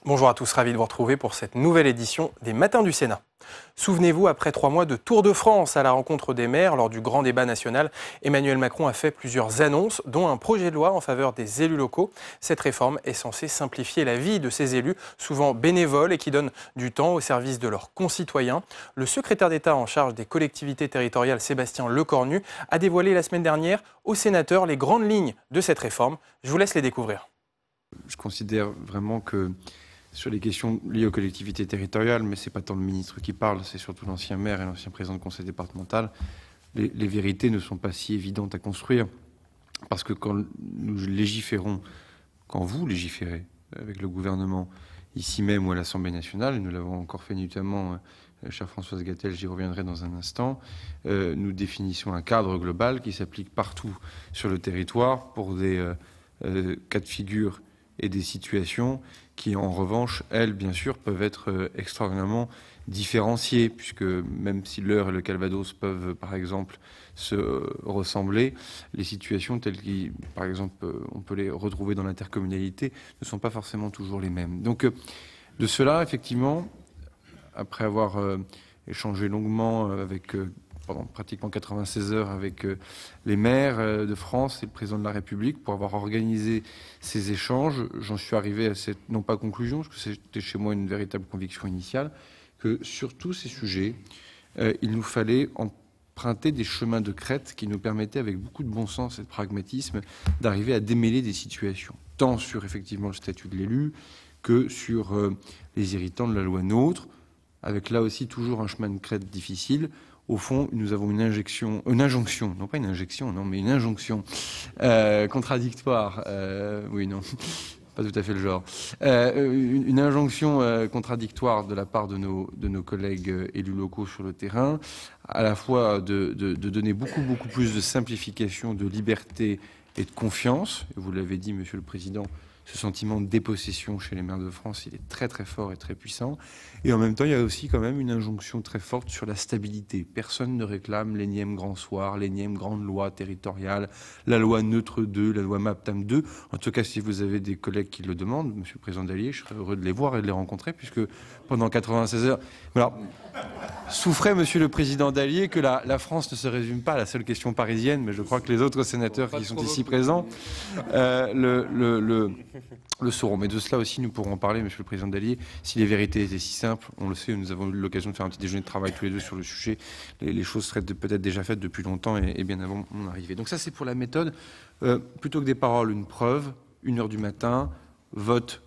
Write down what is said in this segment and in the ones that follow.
Bonjour à tous, ravi de vous retrouver pour cette nouvelle édition des Matins du Sénat. Souvenez-vous, après 3 mois de Tour de France à la rencontre des maires lors du grand débat national, Emmanuel Macron a fait plusieurs annonces, dont un projet de loi en faveur des élus locaux. Cette réforme est censée simplifier la vie de ces élus, souvent bénévoles et qui donnent du temps au service de leurs concitoyens. Le secrétaire d'État en charge des collectivités territoriales, Sébastien Lecornu, a dévoilé la semaine dernière aux sénateurs les grandes lignes de cette réforme. Je vous laisse les découvrir. Je considère vraiment que sur les questions liées aux collectivités territoriales, mais ce n'est pas tant le ministre qui parle, c'est surtout l'ancien maire et l'ancien président du conseil départemental, les vérités ne sont pas si évidentes à construire. Parce que quand nous légiférons, quand vous légiférez avec le gouvernement, ici même ou à l'Assemblée nationale, et nous l'avons encore fait notamment, chère Françoise Gatel, j'y reviendrai dans un instant, nous définissons un cadre global qui s'applique partout sur le territoire pour des cas de figure et des situations qui, en revanche, elles, bien sûr, peuvent être extraordinairement différenciées, puisque même si l'Eure et le Calvados peuvent, par exemple, se ressembler, les situations telles que, par exemple, on peut les retrouver dans l'intercommunalité, ne sont pas forcément toujours les mêmes. Donc, de cela, effectivement, après avoir échangé longuement avec pendant pratiquement 96 heures avec les maires de France et le président de la République pour avoir organisé ces échanges. J'en suis arrivé à cette, non pas conclusion, parce que c'était chez moi une véritable conviction initiale, que sur tous ces sujets, il nous fallait emprunter des chemins de crête qui nous permettaient, avec beaucoup de bon sens et de pragmatisme, d'arriver à démêler des situations, tant sur effectivement le statut de l'élu que sur les irritants de la loi NOTRe, avec là aussi toujours un chemin de crête difficile. Au fond, nous avons une injonction, non pas une injection, non, mais une injonction contradictoire. Oui, non, pas tout à fait le genre. Une injonction contradictoire de la part de nos collègues élus locaux sur le terrain, à la fois de donner beaucoup plus de simplification, de liberté et de confiance. Et vous l'avez dit, Monsieur le Président, ce sentiment de dépossession chez les maires de France, il est très fort et très puissant. Et en même temps, il y a aussi quand même une injonction très forte sur la stabilité. Personne ne réclame l'énième grand soir, l'énième grande loi territoriale, la loi Neutre 2, la loi MAPTAM 2. En tout cas, si vous avez des collègues qui le demandent, Monsieur le Président Dallier, je serais heureux de les voir et de les rencontrer, puisque pendant 96 heures... Voilà. Souffrait, Monsieur le Président Dallier, que la France ne se résume pas à la seule question parisienne, mais je crois que les autres sénateurs qui sont ici présents le sauront. Mais de cela aussi, nous pourrons en parler, Monsieur le Président Dallier. Si les vérités étaient si simples, on le sait, nous avons eu l'occasion de faire un petit déjeuner de travail tous les deux sur le sujet. Les choses seraient peut-être déjà faites depuis longtemps et bien avant mon arrivée. Donc ça, c'est pour la méthode. Plutôt que des paroles, une preuve. 1h du matin, vote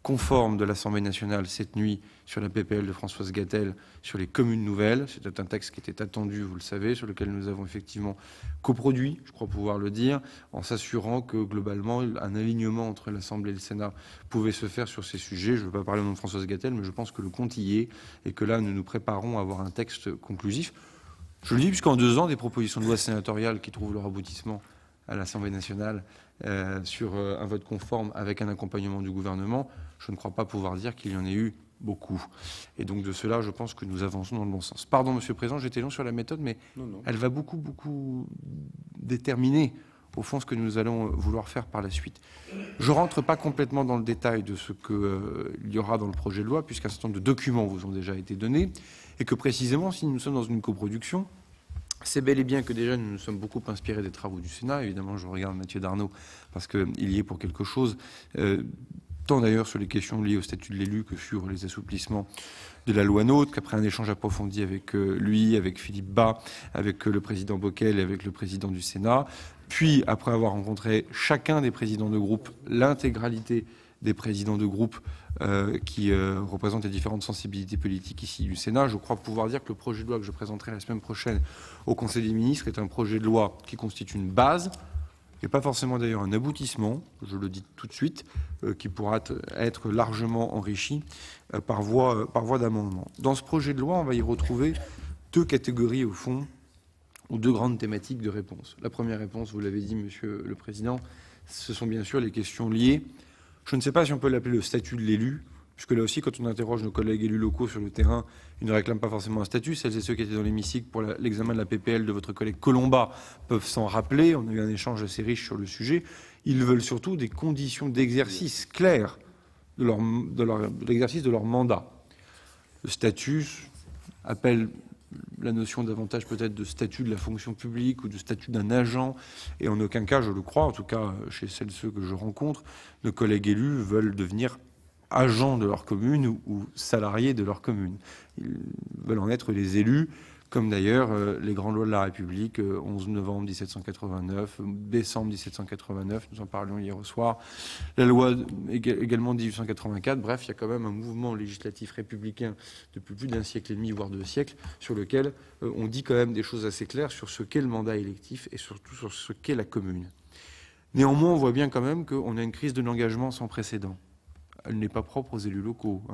conforme de l'Assemblée nationale cette nuit sur la PPL de Françoise Gatel sur les communes nouvelles. C'était un texte qui était attendu, vous le savez, sur lequel nous avons effectivement coproduit, je crois pouvoir le dire, en s'assurant que globalement un alignement entre l'Assemblée et le Sénat pouvait se faire sur ces sujets. Je ne veux pas parler au nom de Françoise Gatel, mais je pense que le compte y est et que là nous nous préparons à avoir un texte conclusif. Je le dis puisqu'en 2 ans, des propositions de loi sénatoriales qui trouvent leur aboutissement à l'Assemblée nationale sur un vote conforme avec un accompagnement du gouvernement, je ne crois pas pouvoir dire qu'il y en ait eu beaucoup. Et donc de cela, je pense que nous avançons dans le bon sens. Pardon, Monsieur le Président, j'étais long sur la méthode, mais non. Elle va beaucoup déterminer, au fond, ce que nous allons vouloir faire par la suite. Je ne rentre pas complètement dans le détail de ce qu'il y aura dans le projet de loi, puisqu'un certain nombre de documents vous ont déjà été donnés, et que précisément, si nous sommes dans une coproduction, c'est bel et bien que déjà nous nous sommes beaucoup inspirés des travaux du Sénat. Évidemment, je regarde Mathieu Darnaud parce qu'il y est pour quelque chose, tant d'ailleurs sur les questions liées au statut de l'élu que sur les assouplissements de la loi NOTRe, qu'après un échange approfondi avec lui, avec Philippe Bas, avec le président Bockel et avec le président du Sénat, puis après avoir rencontré chacun des présidents de groupe, l'intégralité des présidents de groupe qui représentent les différentes sensibilités politiques ici du Sénat, je crois pouvoir dire que le projet de loi que je présenterai la semaine prochaine au Conseil des ministres est un projet de loi qui constitue une base, et pas forcément d'ailleurs un aboutissement, je le dis tout de suite, qui pourra être largement enrichi par voie d'amendement. Dans ce projet de loi, on va y retrouver 2 catégories au fond, ou 2 grandes thématiques de réponse. La première réponse, vous l'avez dit, Monsieur le Président, ce sont bien sûr les questions liées. Je ne sais pas si on peut l'appeler le statut de l'élu, puisque là aussi, quand on interroge nos collègues élus locaux sur le terrain, ils ne réclament pas forcément un statut. Celles et ceux qui étaient dans l'hémicycle pour l'examen de la PPL de votre collègue Colomba peuvent s'en rappeler. On a eu un échange assez riche sur le sujet. Ils veulent surtout des conditions d'exercice claires de l'exercice de leur mandat. Le statut appelle la notion davantage peut-être de statut de la fonction publique ou de statut d'un agent, et en aucun cas, je le crois, en tout cas chez celles et ceux que je rencontre, nos collègues élus veulent devenir agents de leur commune ou salariés de leur commune. Ils veulent en être les élus, comme d'ailleurs les grandes lois de la République, 11 novembre 1789, décembre 1789, nous en parlions hier au soir, la loi également de 1884, bref, il y a quand même un mouvement législatif républicain depuis plus d'un siècle et demi, voire 2 siècles, sur lequel on dit quand même des choses assez claires sur ce qu'est le mandat électif et surtout sur ce qu'est la commune. Néanmoins, on voit bien quand même qu'on a une crise de l'engagement sans précédent. Elle n'est pas propre aux élus locaux.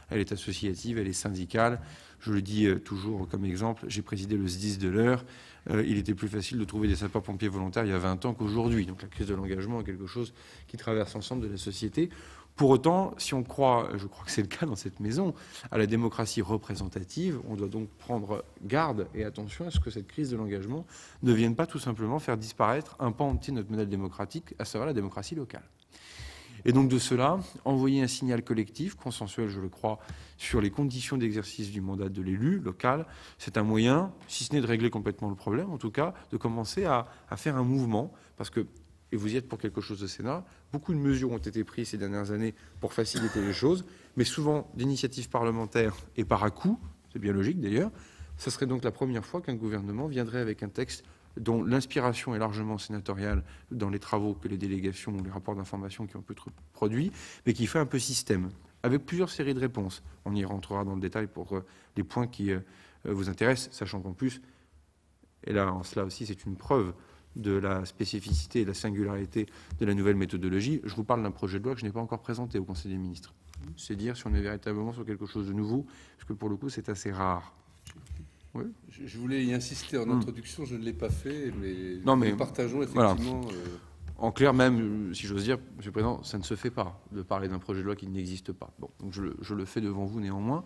Elle est associative, elle est syndicale. Je le dis toujours comme exemple, j'ai présidé le SDIS de l'Eure. Il était plus facile de trouver des sapeurs-pompiers volontaires il y a 20 ans qu'aujourd'hui. Donc la crise de l'engagement est quelque chose qui traverse l'ensemble de la société. Pour autant, si on croit, je crois que c'est le cas dans cette maison, à la démocratie représentative, on doit donc prendre garde et attention à ce que cette crise de l'engagement ne vienne pas tout simplement faire disparaître un pan entier de notre modèle démocratique, à savoir la démocratie locale. Et donc de cela, envoyer un signal collectif, consensuel je le crois, sur les conditions d'exercice du mandat de l'élu local, c'est un moyen, si ce n'est de régler complètement le problème, en tout cas de commencer à faire un mouvement, parce que, et vous y êtes pour quelque chose au Sénat, beaucoup de mesures ont été prises ces dernières années pour faciliter les choses, mais souvent d'initiatives parlementaires et par à-coups, c'est bien logique d'ailleurs, ce serait donc la première fois qu'un gouvernement viendrait avec un texte dont l'inspiration est largement sénatoriale dans les travaux que les délégations ou les rapports d'information qui ont pu être produits, mais qui fait un peu système, avec plusieurs séries de réponses. On y rentrera dans le détail pour les points qui vous intéressent, sachant qu'en plus, et là en cela aussi c'est une preuve de la spécificité et de la singularité de la nouvelle méthodologie, je vous parle d'un projet de loi que je n'ai pas encore présenté au Conseil des ministres. C'est dire si on est véritablement sur quelque chose de nouveau, parce que pour le coup c'est assez rare. Oui. Je voulais y insister en introduction, je ne l'ai pas fait, mais nous partageons effectivement... Voilà. En clair, même, si j'ose dire, Monsieur le Président, ça ne se fait pas de parler d'un projet de loi qui n'existe pas. Bon, donc je le fais devant vous néanmoins.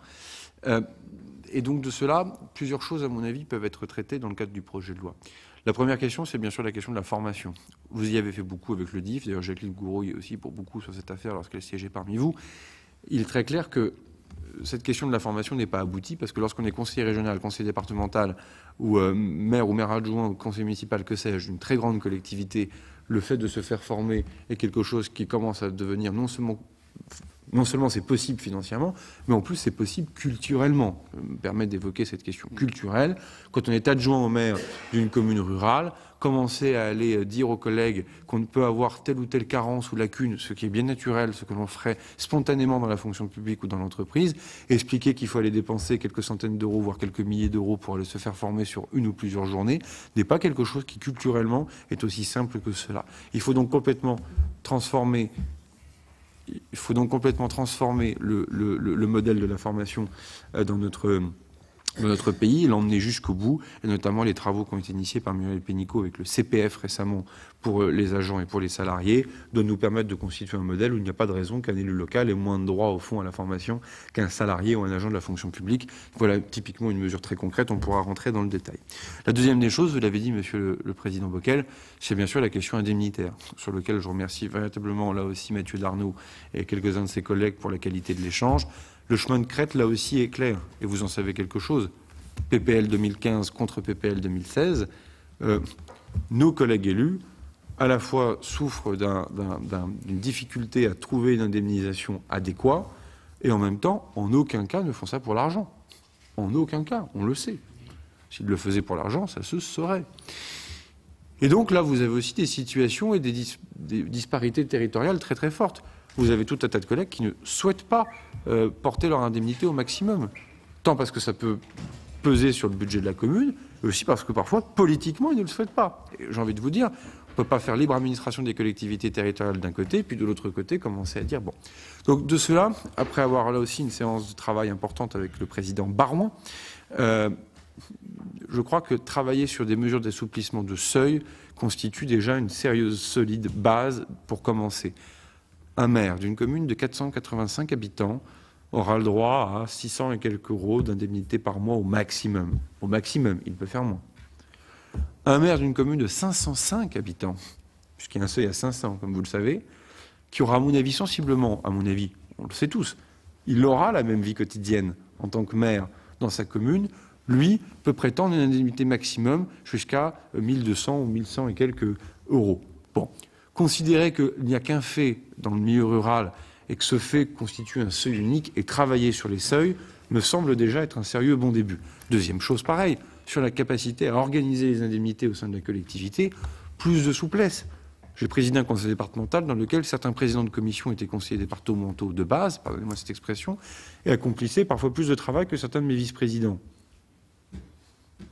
Et donc de cela, plusieurs choses, à mon avis, peuvent être traitées dans le cadre du projet de loi. La première question, c'est bien sûr la question de la formation. Vous y avez fait beaucoup avec le DIF, d'ailleurs Jacqueline Gouraud y est aussi pour beaucoup sur cette affaire lorsqu'elle siégeait parmi vous. Il est très clair que cette question de la formation n'est pas aboutie parce que lorsqu'on est conseiller régional, conseiller départemental ou maire adjoint ou conseiller municipal, que sais-je, d'une très grande collectivité, le fait de se faire former est quelque chose qui commence à devenir non seulement c'est possible financièrement, mais en plus c'est possible culturellement. Je me permets d'évoquer cette question culturelle. Quand on est adjoint au maire d'une commune rurale, commencer à aller dire aux collègues qu'on peut avoir telle ou telle carence ou lacune, ce qui est bien naturel, ce que l'on ferait spontanément dans la fonction publique ou dans l'entreprise, expliquer qu'il faut aller dépenser quelques centaines d'euros, voire quelques milliers d'euros pour aller se faire former sur une ou plusieurs journées, n'est pas quelque chose qui culturellement est aussi simple que cela. Il faut donc complètement transformer le modèle de la formation dans notre pays et l'emmener jusqu'au bout, et notamment les travaux qui ont été initiés par Muriel Pénicaud avec le CPF récemment pour les agents et pour les salariés, doivent nous permettre de constituer un modèle où il n'y a pas de raison qu'un élu local ait moins de droits au fond à la formation qu'un salarié ou un agent de la fonction publique. Voilà typiquement une mesure très concrète, on pourra rentrer dans le détail. La deuxième des choses, vous l'avez dit, Monsieur le Président Bockel, c'est bien sûr la question indemnitaire, sur laquelle je remercie véritablement là aussi Mathieu Darnaud et quelques-uns de ses collègues pour la qualité de l'échange. Le chemin de crête, là aussi, est clair, et vous en savez quelque chose. PPL 2015 contre PPL 2016, nos collègues élus, à la fois souffrent d'une difficulté à trouver une indemnisation adéquate, et en même temps, en aucun cas, ne font ça pour l'argent. En aucun cas, on le sait. S'ils le faisaient pour l'argent, ça se saurait. Et donc là, vous avez aussi des situations et des disparités territoriales très très fortes. Vous avez tout un tas de collègues qui ne souhaitent pas porter leur indemnité au maximum. Tant parce que ça peut peser sur le budget de la commune, mais aussi parce que parfois, politiquement, ils ne le souhaitent pas. Et j'ai envie de vous dire, on ne peut pas faire libre administration des collectivités territoriales d'un côté, puis de l'autre côté, commencer à dire bon. Donc de cela, après avoir là aussi une séance de travail importante avec le président Barouin, je crois que travailler sur des mesures d'assouplissement de seuil constitue déjà une sérieuse, solide base pour commencer. Un maire d'une commune de 485 habitants aura le droit à 600 et quelques euros d'indemnité par mois au maximum. Au maximum, il peut faire moins. Un maire d'une commune de 505 habitants, puisqu'il y a un seuil à 500, comme vous le savez, qui aura, à mon avis, sensiblement, à mon avis, on le sait tous, il aura la même vie quotidienne en tant que maire dans sa commune, lui peut prétendre une indemnité maximum jusqu'à 1200 ou 1100 et quelques euros. Bon, considérer qu'il n'y a qu'un fait dans le milieu rural et que ce fait constitue un seuil unique et travailler sur les seuils me semble déjà être un sérieux bon début. Deuxième chose, pareil, sur la capacité à organiser les indemnités au sein de la collectivité, plus de souplesse. J'ai présidé un conseil départemental dans lequel certains présidents de commission étaient conseillers départementaux de base, pardonnez-moi cette expression, et accomplissaient parfois plus de travail que certains de mes vice-présidents.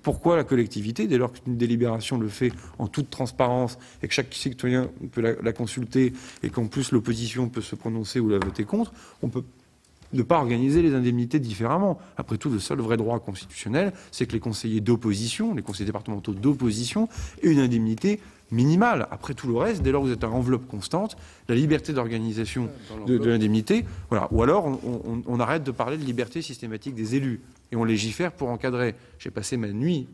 Pourquoi la collectivité, dès lors qu'une délibération le fait en toute transparence et que chaque citoyen peut la consulter et qu'en plus l'opposition peut se prononcer ou la voter contre, on peut ne pas organiser les indemnités différemment. Après tout, le seul vrai droit constitutionnel, c'est que les conseillers d'opposition, les conseillers départementaux d'opposition, aient une indemnité minimale. Après tout le reste, dès lors que vous êtes à enveloppe constante, la liberté d'organisation de l'indemnité, voilà. Ou alors on arrête de parler de liberté systématique des élus et on légifère pour encadrer. J'ai passé ma nuit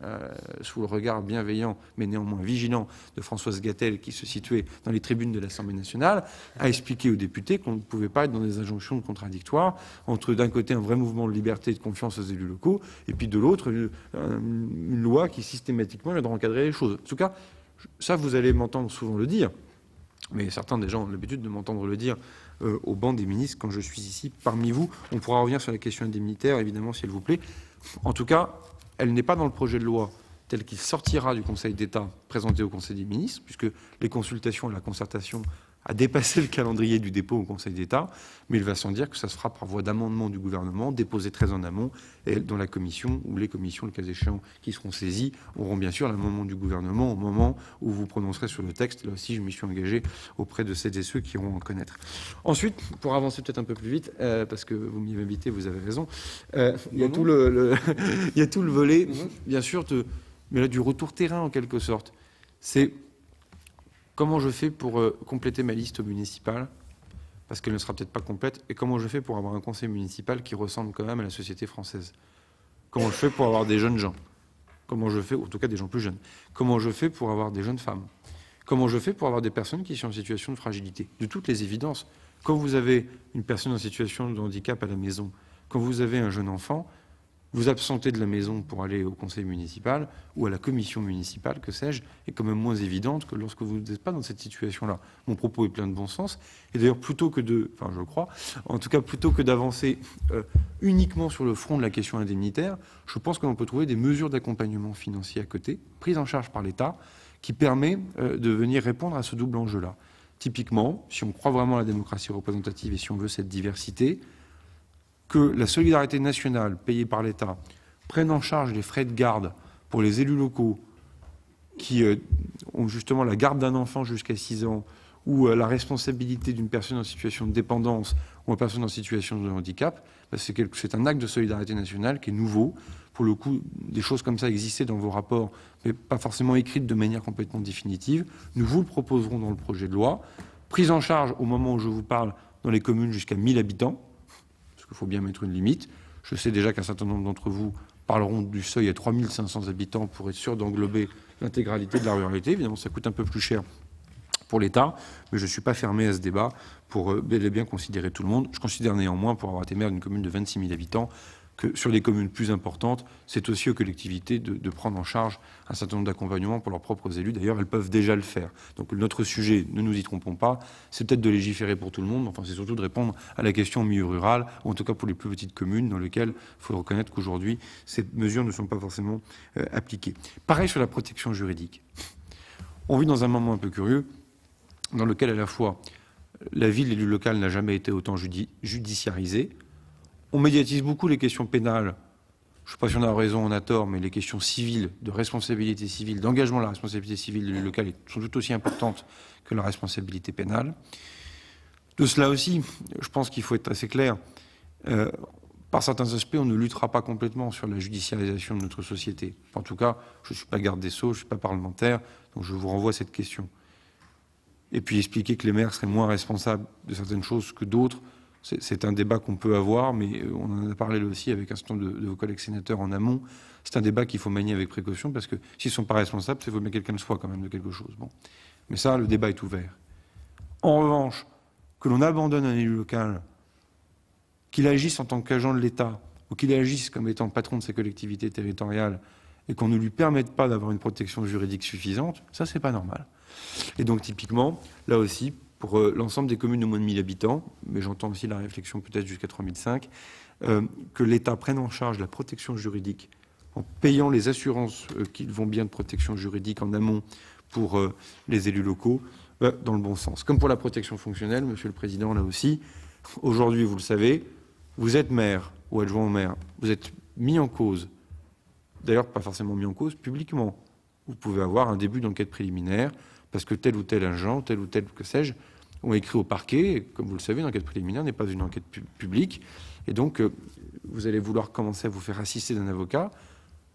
sous le regard bienveillant mais néanmoins vigilant de Françoise Gatel qui se situait dans les tribunes de l'Assemblée nationale à expliquer aux députés qu'on ne pouvait pas être dans des injonctions contradictoires entre d'un côté un vrai mouvement de liberté et de confiance aux élus locaux et puis de l'autre une loi qui systématiquement vient de encadrer les choses. En tout cas, ça, vous allez m'entendre souvent le dire, mais certains des gens ont l'habitude de m'entendre le dire au banc des ministres quand je suis ici parmi vous. On pourra revenir sur la question indemnitaire, évidemment, si elle vous plaît. En tout cas, elle n'est pas dans le projet de loi tel qu'il sortira du Conseil d'État présenté au Conseil des ministres, puisque les consultations et la concertation a dépassé le calendrier du dépôt au Conseil d'État, mais il va sans dire que ça se fera par voie d'amendement du gouvernement, déposé très en amont, et dont la commission, ou les commissions, le cas échéant, qui seront saisies, auront bien sûr l'amendement du gouvernement au moment où vous prononcerez sur le texte. Là aussi, je m'y suis engagé auprès de celles et ceux qui auront à en connaître. Ensuite, pour avancer peut-être un peu plus vite, parce que vous m'y invitez, vous avez raison, il y a tout le volet, bien sûr, mais là, du retour terrain en quelque sorte. C'est comment je fais pour compléter ma liste municipale, parce qu'elle ne sera peut-être pas complète, et comment je fais pour avoir un conseil municipal qui ressemble quand même à la société française. Comment je fais pour avoir des jeunes gens. Comment je fais, en tout cas des gens plus jeunes. Comment je fais pour avoir des jeunes femmes. Comment je fais pour avoir des personnes qui sont en situation de fragilité. De toutes les évidences, quand vous avez une personne en situation de handicap à la maison, quand vous avez un jeune enfant, vous absenter de la maison pour aller au conseil municipal ou à la commission municipale, que sais-je, est quand même moins évidente que lorsque vous n'êtes pas dans cette situation-là. Mon propos est plein de bon sens. Et d'ailleurs, plutôt que d'avancer uniquement sur le front de la question indemnitaire, je pense que l'on peut trouver des mesures d'accompagnement financier à côté, prises en charge par l'État, qui permet de venir répondre à ce double enjeu-là. Typiquement, si on croit vraiment à la démocratie représentative et si on veut cette diversité, que la solidarité nationale payée par l'État prenne en charge les frais de garde pour les élus locaux qui ont justement la garde d'un enfant jusqu'à 6 ans ou la responsabilité d'une personne en situation de dépendance ou une personne en situation de handicap, c'est un acte de solidarité nationale qui est nouveau. Pour le coup, des choses comme ça existaient dans vos rapports, mais pas forcément écrites de manière complètement définitive. Nous vous le proposerons dans le projet de loi. Prise en charge, au moment où je vous parle, dans les communes jusqu'à 1000 habitants. Il faut bien mettre une limite. Je sais déjà qu'un certain nombre d'entre vous parleront du seuil à 3500 habitants pour être sûr d'englober l'intégralité de la ruralité. Évidemment, ça coûte un peu plus cher pour l'État, mais je ne suis pas fermé à ce débat pour bel et bien considérer tout le monde. Je considère néanmoins, pour avoir été maire d'une commune de 26 000 habitants, que sur les communes plus importantes, c'est aussi aux collectivités de prendre en charge un certain nombre d'accompagnements pour leurs propres élus. D'ailleurs, elles peuvent déjà le faire. Donc notre sujet, ne nous y trompons pas, c'est peut-être de légiférer pour tout le monde, mais enfin c'est surtout de répondre à la question au milieu rural, ou en tout cas pour les plus petites communes, dans lesquelles il faut reconnaître qu'aujourd'hui, ces mesures ne sont pas forcément appliquées. Pareil sur la protection juridique. On vit dans un moment un peu curieux, dans lequel à la fois la ville, l'élu local n'a jamais été autant judiciarisé. On médiatise beaucoup les questions pénales. Je ne sais pas si on a raison, on a tort, mais les questions civiles, de responsabilité civile, d'engagement de la responsabilité civile de l'élu local sont tout aussi importantes que la responsabilité pénale. De cela aussi, je pense qu'il faut être assez clair. Par certains aspects, on ne luttera pas complètement sur la judiciarisation de notre société. En tout cas, je ne suis pas garde des Sceaux, je ne suis pas parlementaire, donc je vous renvoie à cette question. Et puis expliquer que les maires seraient moins responsables de certaines choses que d'autres, c'est un débat qu'on peut avoir, mais on en a parlé aussi avec un certain nombre de vos collègues sénateurs en amont. C'est un débat qu'il faut manier avec précaution, parce que s'ils ne sont pas responsables, c'est qu'il faut bien quelqu'un le soit quand même de quelque chose. Bon. Mais ça, le débat est ouvert. En revanche, que l'on abandonne un élu local, qu'il agisse en tant qu'agent de l'État ou qu'il agisse comme étant patron de sa collectivité territoriale et qu'on ne lui permette pas d'avoir une protection juridique suffisante, ça, c'est pas normal. Et donc, typiquement, là aussi, pour l'ensemble des communes de moins de 1000 habitants, mais j'entends aussi la réflexion peut-être jusqu'à 3005, que l'État prenne en charge la protection juridique en payant les assurances qui vont bien de protection juridique en amont pour les élus locaux, dans le bon sens. Comme pour la protection fonctionnelle, Monsieur le Président, là aussi, aujourd'hui, vous le savez, vous êtes maire ou adjoint au maire, vous êtes mis en cause, d'ailleurs pas forcément mis en cause publiquement. Vous pouvez avoir un début d'enquête préliminaire parce que tel ou tel agent, tel ou tel, que sais-je, ont écrit au parquet. Et comme vous le savez, l'enquête préliminaire n'est pas une enquête publique. Et donc, vous allez vouloir commencer à vous faire assister d'un avocat.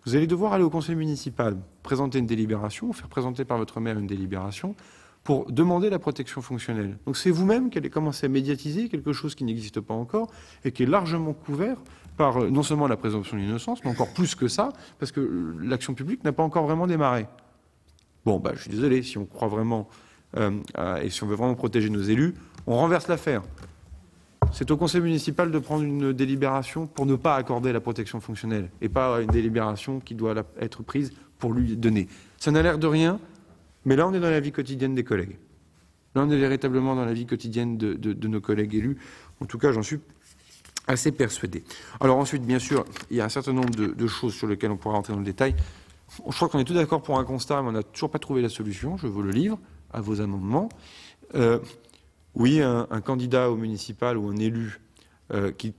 Vous allez devoir aller au conseil municipal, présenter une délibération, faire présenter par votre maire une délibération pour demander la protection fonctionnelle. Donc c'est vous-même qui allez commencer à médiatiser quelque chose qui n'existe pas encore et qui est largement couvert par non seulement la présomption d'innocence, mais encore plus que ça, parce que l'action publique n'a pas encore vraiment démarré. Bon, je suis désolé, si on croit vraiment et si on veut vraiment protéger nos élus, on renverse l'affaire. C'est au conseil municipal de prendre une délibération pour ne pas accorder la protection fonctionnelle et pas une délibération qui doit être prise pour lui donner. Ça n'a l'air de rien, mais là on est dans la vie quotidienne des collègues. Là on est véritablement dans la vie quotidienne de nos collègues élus. En tout cas, j'en suis assez persuadé. Alors ensuite, bien sûr, il y a un certain nombre de choses sur lesquelles on pourra rentrer dans le détail. Je crois qu'on est tous d'accord pour un constat, mais on n'a toujours pas trouvé la solution. Je vous le livre à vos amendements. Oui, un candidat au municipal ou un élu qui,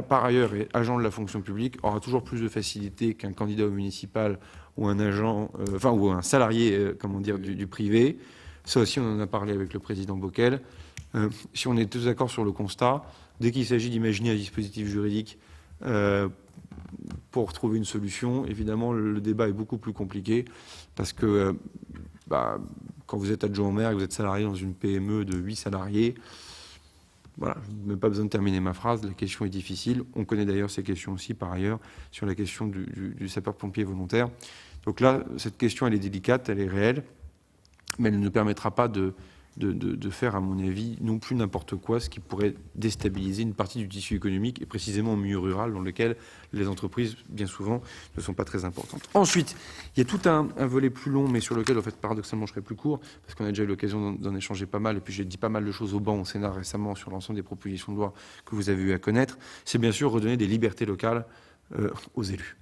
par ailleurs, est agent de la fonction publique aura toujours plus de facilité qu'un candidat au municipal ou un agent, ou un salarié, du privé. Ça aussi, on en a parlé avec le président Bockel. Si on est tous d'accord sur le constat, dès qu'il s'agit d'imaginer un dispositif juridique pour trouver une solution, évidemment, le débat est beaucoup plus compliqué parce que quand vous êtes adjoint au maire et que vous êtes salarié dans une PME de 8 salariés, voilà, je n'ai même pas besoin de terminer ma phrase, la question est difficile. On connaît d'ailleurs ces questions aussi, par ailleurs, sur la question du sapeur-pompier volontaire. Donc là, cette question, elle est délicate, elle est réelle, mais elle ne permettra pas de faire, à mon avis, non plus n'importe quoi, ce qui pourrait déstabiliser une partie du tissu économique, et précisément au milieu rural, dans lequel les entreprises, bien souvent, ne sont pas très importantes. Ensuite, il y a tout un volet plus long, mais sur lequel, en fait, paradoxalement, je serai plus court, parce qu'on a déjà eu l'occasion d'en échanger pas mal, et puis j'ai dit pas mal de choses au banc au Sénat récemment sur l'ensemble des propositions de loi que vous avez eu à connaître. C'est bien sûr redonner des libertés locales aux élus.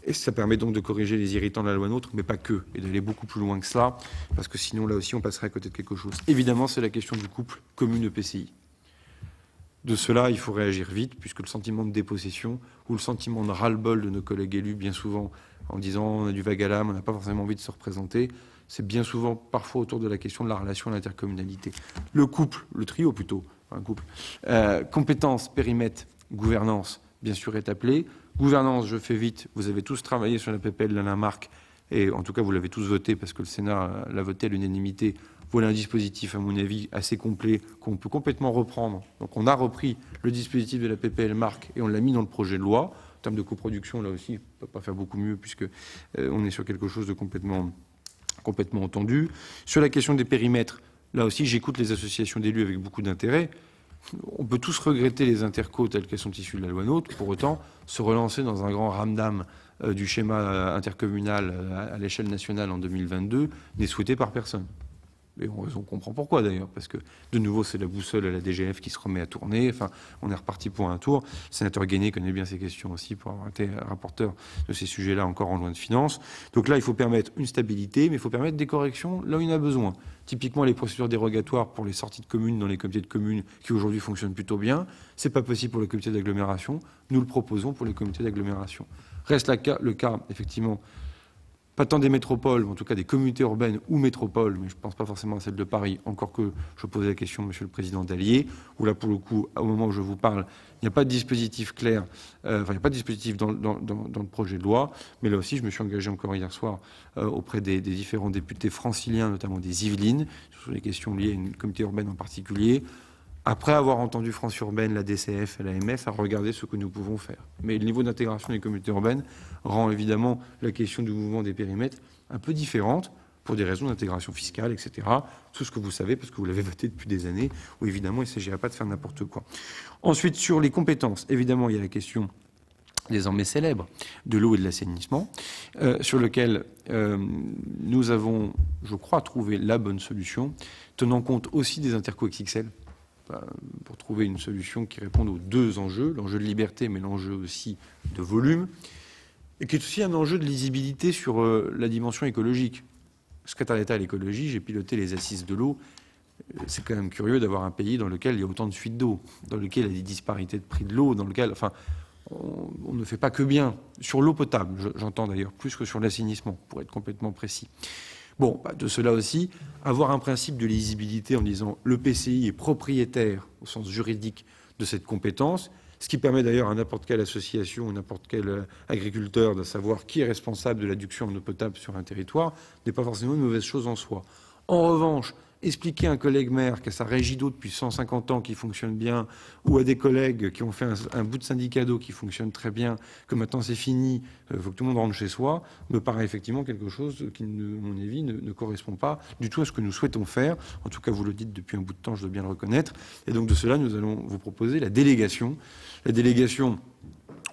Et ça permet donc de corriger les irritants de la loi NOTRe, mais pas que, et d'aller beaucoup plus loin que cela, parce que sinon, là aussi, on passerait à côté de quelque chose. Évidemment, c'est la question du couple commune-EPCI. De cela, il faut réagir vite, puisque le sentiment de dépossession ou le sentiment de ras-le-bol de nos collègues élus, bien souvent, en disant on a du vague à l'âme, on n'a pas forcément envie de se représenter, c'est bien souvent, parfois, autour de la question de la relation à l'intercommunalité. Le couple, le trio plutôt, un couple, compétences, périmètre, gouvernance, bien sûr, est appelé. Gouvernance, je fais vite, vous avez tous travaillé sur la PPL d'Alain Marc, et en tout cas vous l'avez tous voté parce que le Sénat l'a voté à l'unanimité. Voilà un dispositif, à mon avis, assez complet, qu'on peut complètement reprendre. Donc on a repris le dispositif de la PPL Marc et on l'a mis dans le projet de loi. En termes de coproduction, là aussi, on ne peut pas faire beaucoup mieux puisque on est sur quelque chose de complètement entendu. Sur la question des périmètres, là aussi j'écoute les associations d'élus avec beaucoup d'intérêt. On peut tous regretter les intercos telles qu'elles sont issues de la loi NOTRe, pour autant se relancer dans un grand ramdam du schéma intercommunal à l'échelle nationale en 2022 n'est souhaité par personne. Et on comprend pourquoi d'ailleurs, parce que de nouveau c'est la boussole à la DGF qui se remet à tourner, enfin on est reparti pour un tour. Le sénateur Guéné connaît bien ces questions aussi pour avoir été rapporteur de ces sujets-là encore en loi de finances. Donc là il faut permettre une stabilité, mais il faut permettre des corrections là où il y en a besoin. Typiquement les procédures dérogatoires pour les sorties de communes dans les comités de communes qui aujourd'hui fonctionnent plutôt bien, c'est pas possible pour les comités d'agglomération, nous le proposons pour les comités d'agglomération. Reste le cas effectivement, pas tant des métropoles, mais en tout cas des communautés urbaines ou métropoles, mais je ne pense pas forcément à celle de Paris, encore que je posais la question, Monsieur le Président Dallier, où là, pour le coup, au moment où je vous parle, il n'y a pas de dispositif clair, il n'y a pas de dispositif dans le projet de loi, mais là aussi, je me suis engagé encore hier soir auprès des différents députés franciliens, notamment des Yvelines, sur les questions liées à une communauté urbaine en particulier, après avoir entendu France Urbaine, la DCF et l'AMF, à regarder ce que nous pouvons faire. Mais le niveau d'intégration des communautés urbaines rend évidemment la question du mouvement des périmètres un peu différente, pour des raisons d'intégration fiscale, etc. Tout ce que vous savez, parce que vous l'avez voté depuis des années, où évidemment il ne s'agirait pas de faire n'importe quoi. Ensuite, sur les compétences, évidemment, il y a la question désormais célèbre de l'eau et de l'assainissement, sur lequel nous avons, je crois, trouvé la bonne solution, tenant compte aussi des interco XXL, pour trouver une solution qui réponde aux deux enjeux, l'enjeu de liberté, mais l'enjeu aussi de volume, et qui est aussi un enjeu de lisibilité sur la dimension écologique. Secrétaire d'État à l'écologie, j'ai piloté les assises de l'eau. C'est quand même curieux d'avoir un pays dans lequel il y a autant de fuites d'eau, dans lequel il y a des disparités de prix de l'eau, dans lequel, enfin, on ne fait pas que bien sur l'eau potable, j'entends d'ailleurs, plus que sur l'assainissement, pour être complètement précis. Bon, de cela aussi, avoir un principe de lisibilité en disant le PCI est propriétaire au sens juridique de cette compétence, ce qui permet d'ailleurs à n'importe quelle association ou n'importe quel agriculteur de savoir qui est responsable de l'adduction en eau potable sur un territoire, n'est pas forcément une mauvaise chose en soi. En revanche, expliquer à un collègue maire qui a sa régie d'eau depuis 150 ans qui fonctionne bien, ou à des collègues qui ont fait un bout de syndicat d'eau qui fonctionne très bien, que maintenant c'est fini, il faut que tout le monde rentre chez soi, me paraît effectivement quelque chose qui, à mon avis, ne correspond pas du tout à ce que nous souhaitons faire. En tout cas, vous le dites depuis un bout de temps, je dois bien le reconnaître. Et donc de cela, nous allons vous proposer la délégation. La délégation,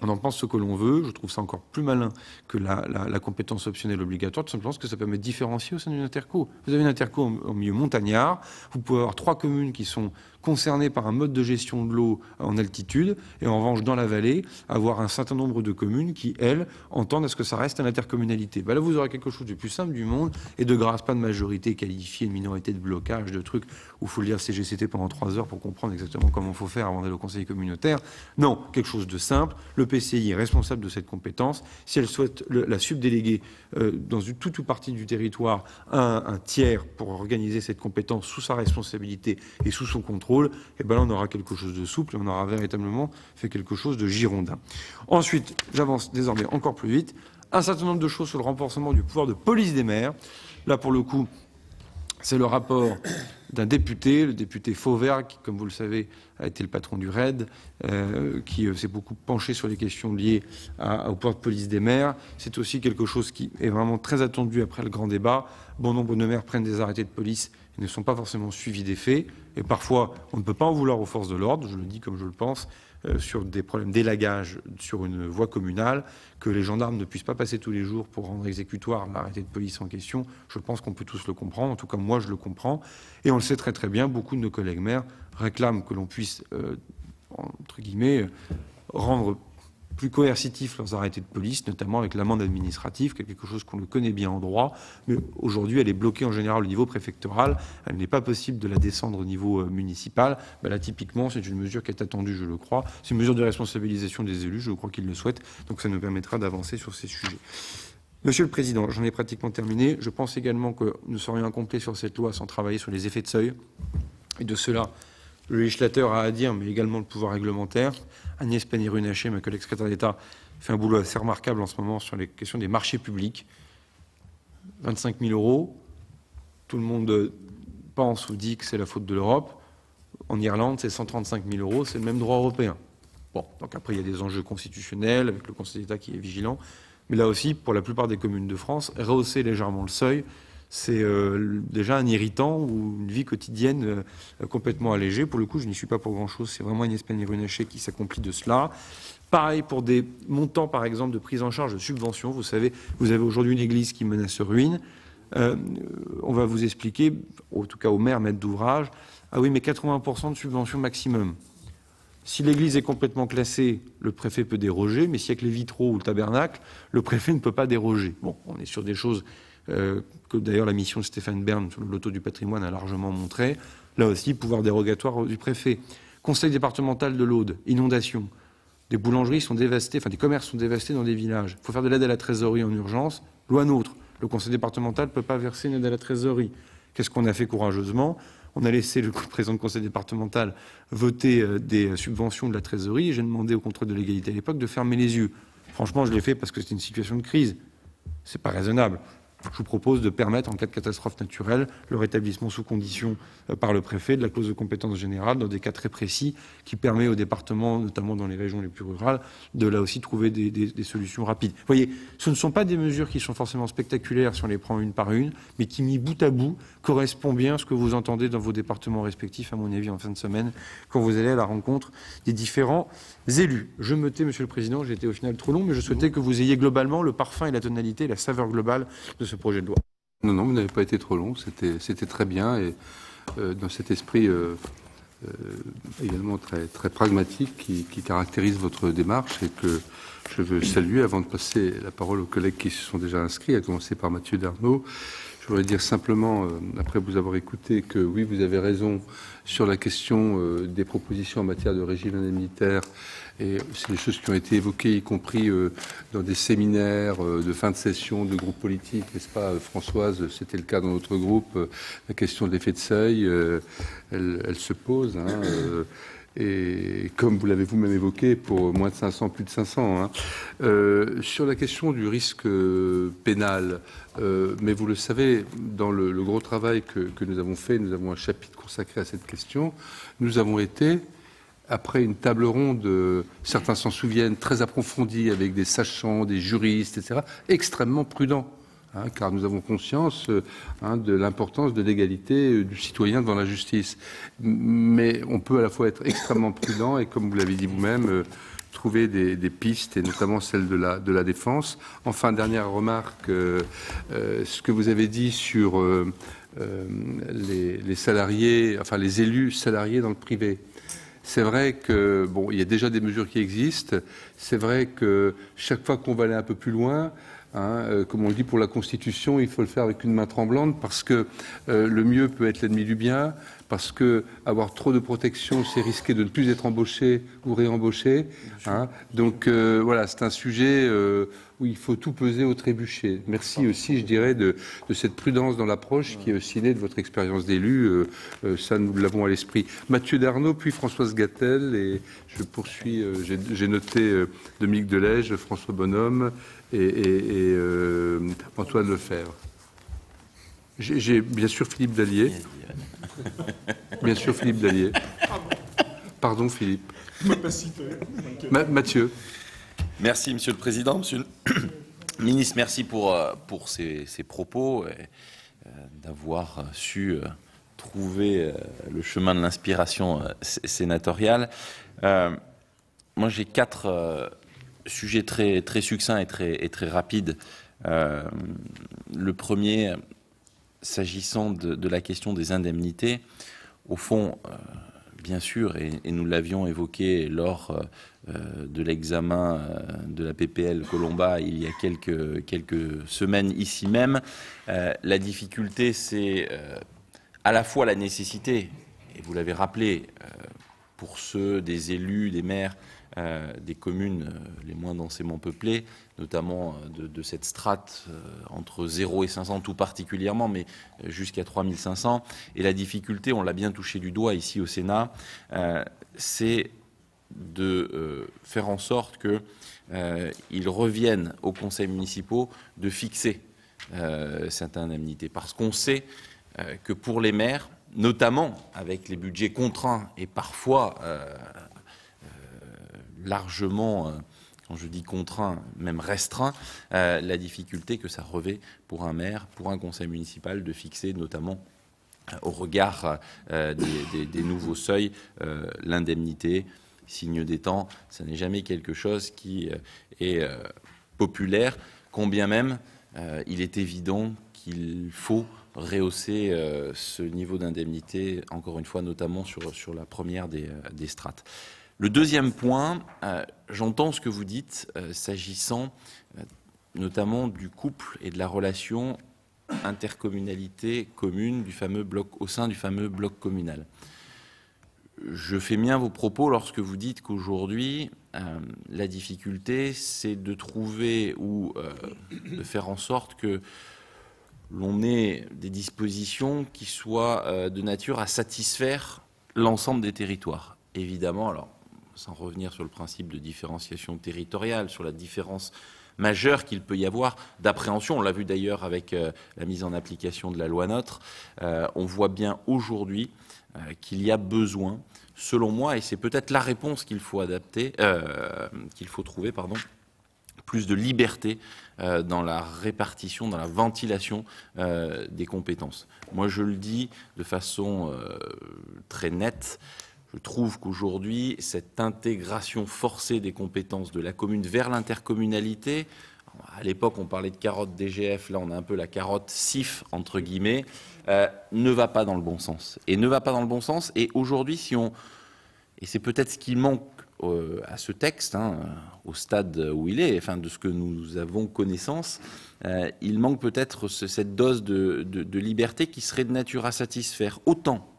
on en pense ce que l'on veut. Je trouve ça encore plus malin que la compétence optionnelle obligatoire, tout simplement parce que ça permet de différencier au sein d'une interco. Vous avez une interco en milieu montagnard, vous pouvez avoir 3 communes qui sont concernées par un mode de gestion de l'eau en altitude, et en revanche, dans la vallée, avoir un certain nombre de communes qui, elles, entendent à ce que ça reste une intercommunalité. Là, vous aurez quelque chose du plus simple du monde, et de grâce, pas de majorité qualifiée, de minorité de blocage, de trucs où il faut lire CGCT pendant 3 heures pour comprendre exactement comment il faut faire avant d'aller au conseil communautaire. Non, quelque chose de simple. Le PCI est responsable de cette compétence. Si elle souhaite la subdéléguer dans une toute ou partie du territoire à un tiers pour organiser cette compétence sous sa responsabilité et sous son contrôle, et là on aura quelque chose de souple et on aura véritablement fait quelque chose de girondin. Ensuite, j'avance désormais encore plus vite, un certain nombre de choses sur le renforcement du pouvoir de police des maires. Là, pour le coup, c'est le rapport d'un député, le député Fauvert, qui, comme vous le savez, a été le patron du RAID, qui s'est beaucoup penché sur les questions liées au pouvoir de police des maires. C'est aussi quelque chose qui est vraiment très attendu après le grand débat. Bon nombre de maires prennent des arrêtés de police et ne sont pas forcément suivis des faits. Et parfois, on ne peut pas en vouloir aux forces de l'ordre, je le dis comme je le pense, sur des problèmes d'élagage sur une voie communale, que les gendarmes ne puissent pas passer tous les jours pour rendre exécutoire l'arrêté de police en question. Je pense qu'on peut tous le comprendre, en tout cas moi je le comprends. Et on le sait très très bien, beaucoup de nos collègues maires réclament que l'on puisse, entre guillemets, rendre plus coercitifs leurs arrêtés de police, notamment avec l'amende administrative, qui est quelque chose qu'on le connaît bien en droit, mais aujourd'hui elle est bloquée en général au niveau préfectoral, elle n'est pas possible de la descendre au niveau municipal. Là typiquement c'est une mesure qui est attendue, je le crois, c'est une mesure de responsabilisation des élus, je crois qu'ils le souhaitent, donc ça nous permettra d'avancer sur ces sujets. Monsieur le Président, j'en ai pratiquement terminé, je pense également que nous serions incomplets sur cette loi sans travailler sur les effets de seuil, et de cela le législateur a à dire, mais également le pouvoir réglementaire. Agnès Pannier-Runacher, ma collègue secrétaire d'État, fait un boulot assez remarquable en ce moment sur les questions des marchés publics. 25 000 euros, tout le monde pense ou dit que c'est la faute de l'Europe. En Irlande, c'est 135 000 euros, c'est le même droit européen. Bon, donc après, il y a des enjeux constitutionnels avec le Conseil d'État qui est vigilant. Mais là aussi, pour la plupart des communes de France, rehausser légèrement le seuil, c'est déjà un irritant ou une vie quotidienne complètement allégée. Pour le coup, je n'y suis pas pour grand-chose. C'est vraiment Agnès Pannier-Runacher qui s'accomplit de cela. Pareil pour des montants, par exemple, de prise en charge de subventions. Vous savez, vous avez aujourd'hui une église qui menace ruine. On va vous expliquer, en tout cas au maire, maître d'ouvrage, ah oui, mais 80% de subvention maximum. Si l'église est complètement classée, le préfet peut déroger, mais s'il n'y a que les vitraux ou le tabernacle, le préfet ne peut pas déroger. Bon, on est sur des choses que d'ailleurs la mission de Stéphane Bern sur le loto du patrimoine a largement montré. Là aussi, pouvoir dérogatoire du préfet. Conseil départemental de l'Aude, inondation. Des boulangeries sont dévastées, enfin des commerces sont dévastés dans des villages. Il faut faire de l'aide à la trésorerie en urgence. Loi NOTRe. Le conseil départemental ne peut pas verser une aide à la trésorerie. Qu'est-ce qu'on a fait courageusement ? On a laissé le président du conseil départemental voter des subventions de la trésorerie. J'ai demandé au contrôle de légalité à l'époque de fermer les yeux. Franchement, je l'ai fait parce que c'était une situation de crise. C'est pas raisonnable. je vous propose de permettre, en cas de catastrophe naturelle, le rétablissement sous condition par le préfet de la clause de compétence générale dans des cas très précis qui permet aux départements, notamment dans les régions les plus rurales, de là aussi trouver des solutions rapides. Vous voyez, ce ne sont pas des mesures qui sont forcément spectaculaires si on les prend une par une, mais qui, mis bout à bout, correspondent bien à ce que vous entendez dans vos départements respectifs, à mon avis, en fin de semaine, quand vous allez à la rencontre des différents élus. Je me tais, Monsieur le Président, j'ai été au final trop long, mais je souhaitais que vous ayez globalement le parfum et la tonalité, la saveur globale de ce projet de loi. Non, non, vous n'avez pas été trop long, c'était très bien, et dans cet esprit également très, très pragmatique qui caractérise votre démarche et que je veux saluer avant de passer la parole aux collègues qui se sont déjà inscrits, à commencer par Mathieu Darnaud. Je voudrais dire simplement, après vous avoir écouté, que oui, vous avez raison sur la question des propositions en matière de régime indemnitaire. Et c'est des choses qui ont été évoquées, y compris dans des séminaires de fin de session de groupes politiques, n'est-ce pas, Françoise? C'était le cas dans notre groupe. La question de l'effet de seuil, elle se pose. Hein, et comme vous l'avez vous-même évoqué, pour moins de 500, plus de 500. Hein. Sur la question du risque pénal, mais vous le savez, dans le gros travail que nous avons fait, nous avons un chapitre consacré à cette question, nous avons été, après une table ronde, certains s'en souviennent, très approfondie, avec des sachants, des juristes, etc., extrêmement prudents. Hein, car nous avons conscience de l'importance de l'égalité du citoyen devant la justice. Mais on peut à la fois être extrêmement prudent et, comme vous l'avez dit vous-même, trouver des pistes, et notamment celle de la défense. Enfin, dernière remarque, ce que vous avez dit sur les salariés, enfin les élus salariés dans le privé. C'est vrai que, bon, il y a déjà des mesures qui existent. C'est vrai que chaque fois qu'on va aller un peu plus loin, comme on le dit pour la Constitution, il faut le faire avec une main tremblante parce que le mieux peut être l'ennemi du bien, parce que avoir trop de protection, c'est risquer de ne plus être embauché ou réembauché. Hein. Donc voilà, c'est un sujet où il faut tout peser au trébuchet. Merci aussi, je dirais, de cette prudence dans l'approche qui est aussi née de votre expérience d'élu. Ça, nous l'avons à l'esprit. Mathieu Darnaud, puis Françoise Gatel, et je poursuis. J'ai noté Dominique Delège, François Bonhomme et Antoine Lefebvre. J'ai bien sûr Philippe Dallier. Bien sûr Philippe Dallier. Pardon Philippe. Mathieu. Merci Monsieur le Président. Monsieur le Ministre, merci pour ces propos et d'avoir su trouver le chemin de l'inspiration sénatoriale. Moi j'ai 4 sujets très, très succincts et très rapides. Le premier, s'agissant de la question des indemnités, au fond, bien sûr, et nous l'avions évoqué lors de l'examen de la PPL Colomba il y a quelques semaines ici même, la difficulté, c'est à la fois la nécessité, et vous l'avez rappelé, pour ceux des élus, des maires, des communes les moins densément peuplées, notamment de cette strate entre 0 et 500 tout particulièrement, mais jusqu'à 3500. Et la difficulté, on l'a bien touché du doigt ici au Sénat, c'est de faire en sorte qu'ils reviennent aux conseils municipaux de fixer cette indemnité. Parce qu'on sait que pour les maires, notamment avec les budgets contraints et parfois largement, quand je dis contraint, même restreint, la difficulté que ça revêt pour un maire, pour un conseil municipal, de fixer notamment au regard des nouveaux seuils l'indemnité, signe des temps. Ça n'est jamais quelque chose qui est populaire, combien même il est évident qu'il faut rehausser ce niveau d'indemnité, encore une fois, notamment sur la première des strates. Le deuxième point, j'entends ce que vous dites s'agissant notamment du couple et de la relation intercommunalité-commune du fameux bloc, au sein du fameux bloc communal. Je fais mien vos propos lorsque vous dites qu'aujourd'hui, la difficulté, c'est de trouver ou de faire en sorte que l'on ait des dispositions qui soient de nature à satisfaire l'ensemble des territoires. Évidemment, alors, sans revenir sur le principe de différenciation territoriale, sur la différence majeures qu'il peut y avoir d'appréhension. On l'a vu d'ailleurs avec la mise en application de la loi NOTRe. On voit bien aujourd'hui qu'il y a besoin, selon moi, et c'est peut-être la réponse qu'il faut trouver, plus de liberté dans la répartition, dans la ventilation des compétences. Moi, je le dis de façon très nette. Je trouve qu'aujourd'hui, cette intégration forcée des compétences de la commune vers l'intercommunalité, à l'époque, on parlait de carotte DGF, là, on a un peu la carotte CIF, entre guillemets, ne va pas dans le bon sens. Et ne va pas dans le bon sens. Et aujourd'hui, et c'est peut-être ce qui manque à ce texte, au stade où il est, enfin, de ce que nous avons connaissance, il manque peut-être cette dose de liberté qui serait de nature à satisfaire autant.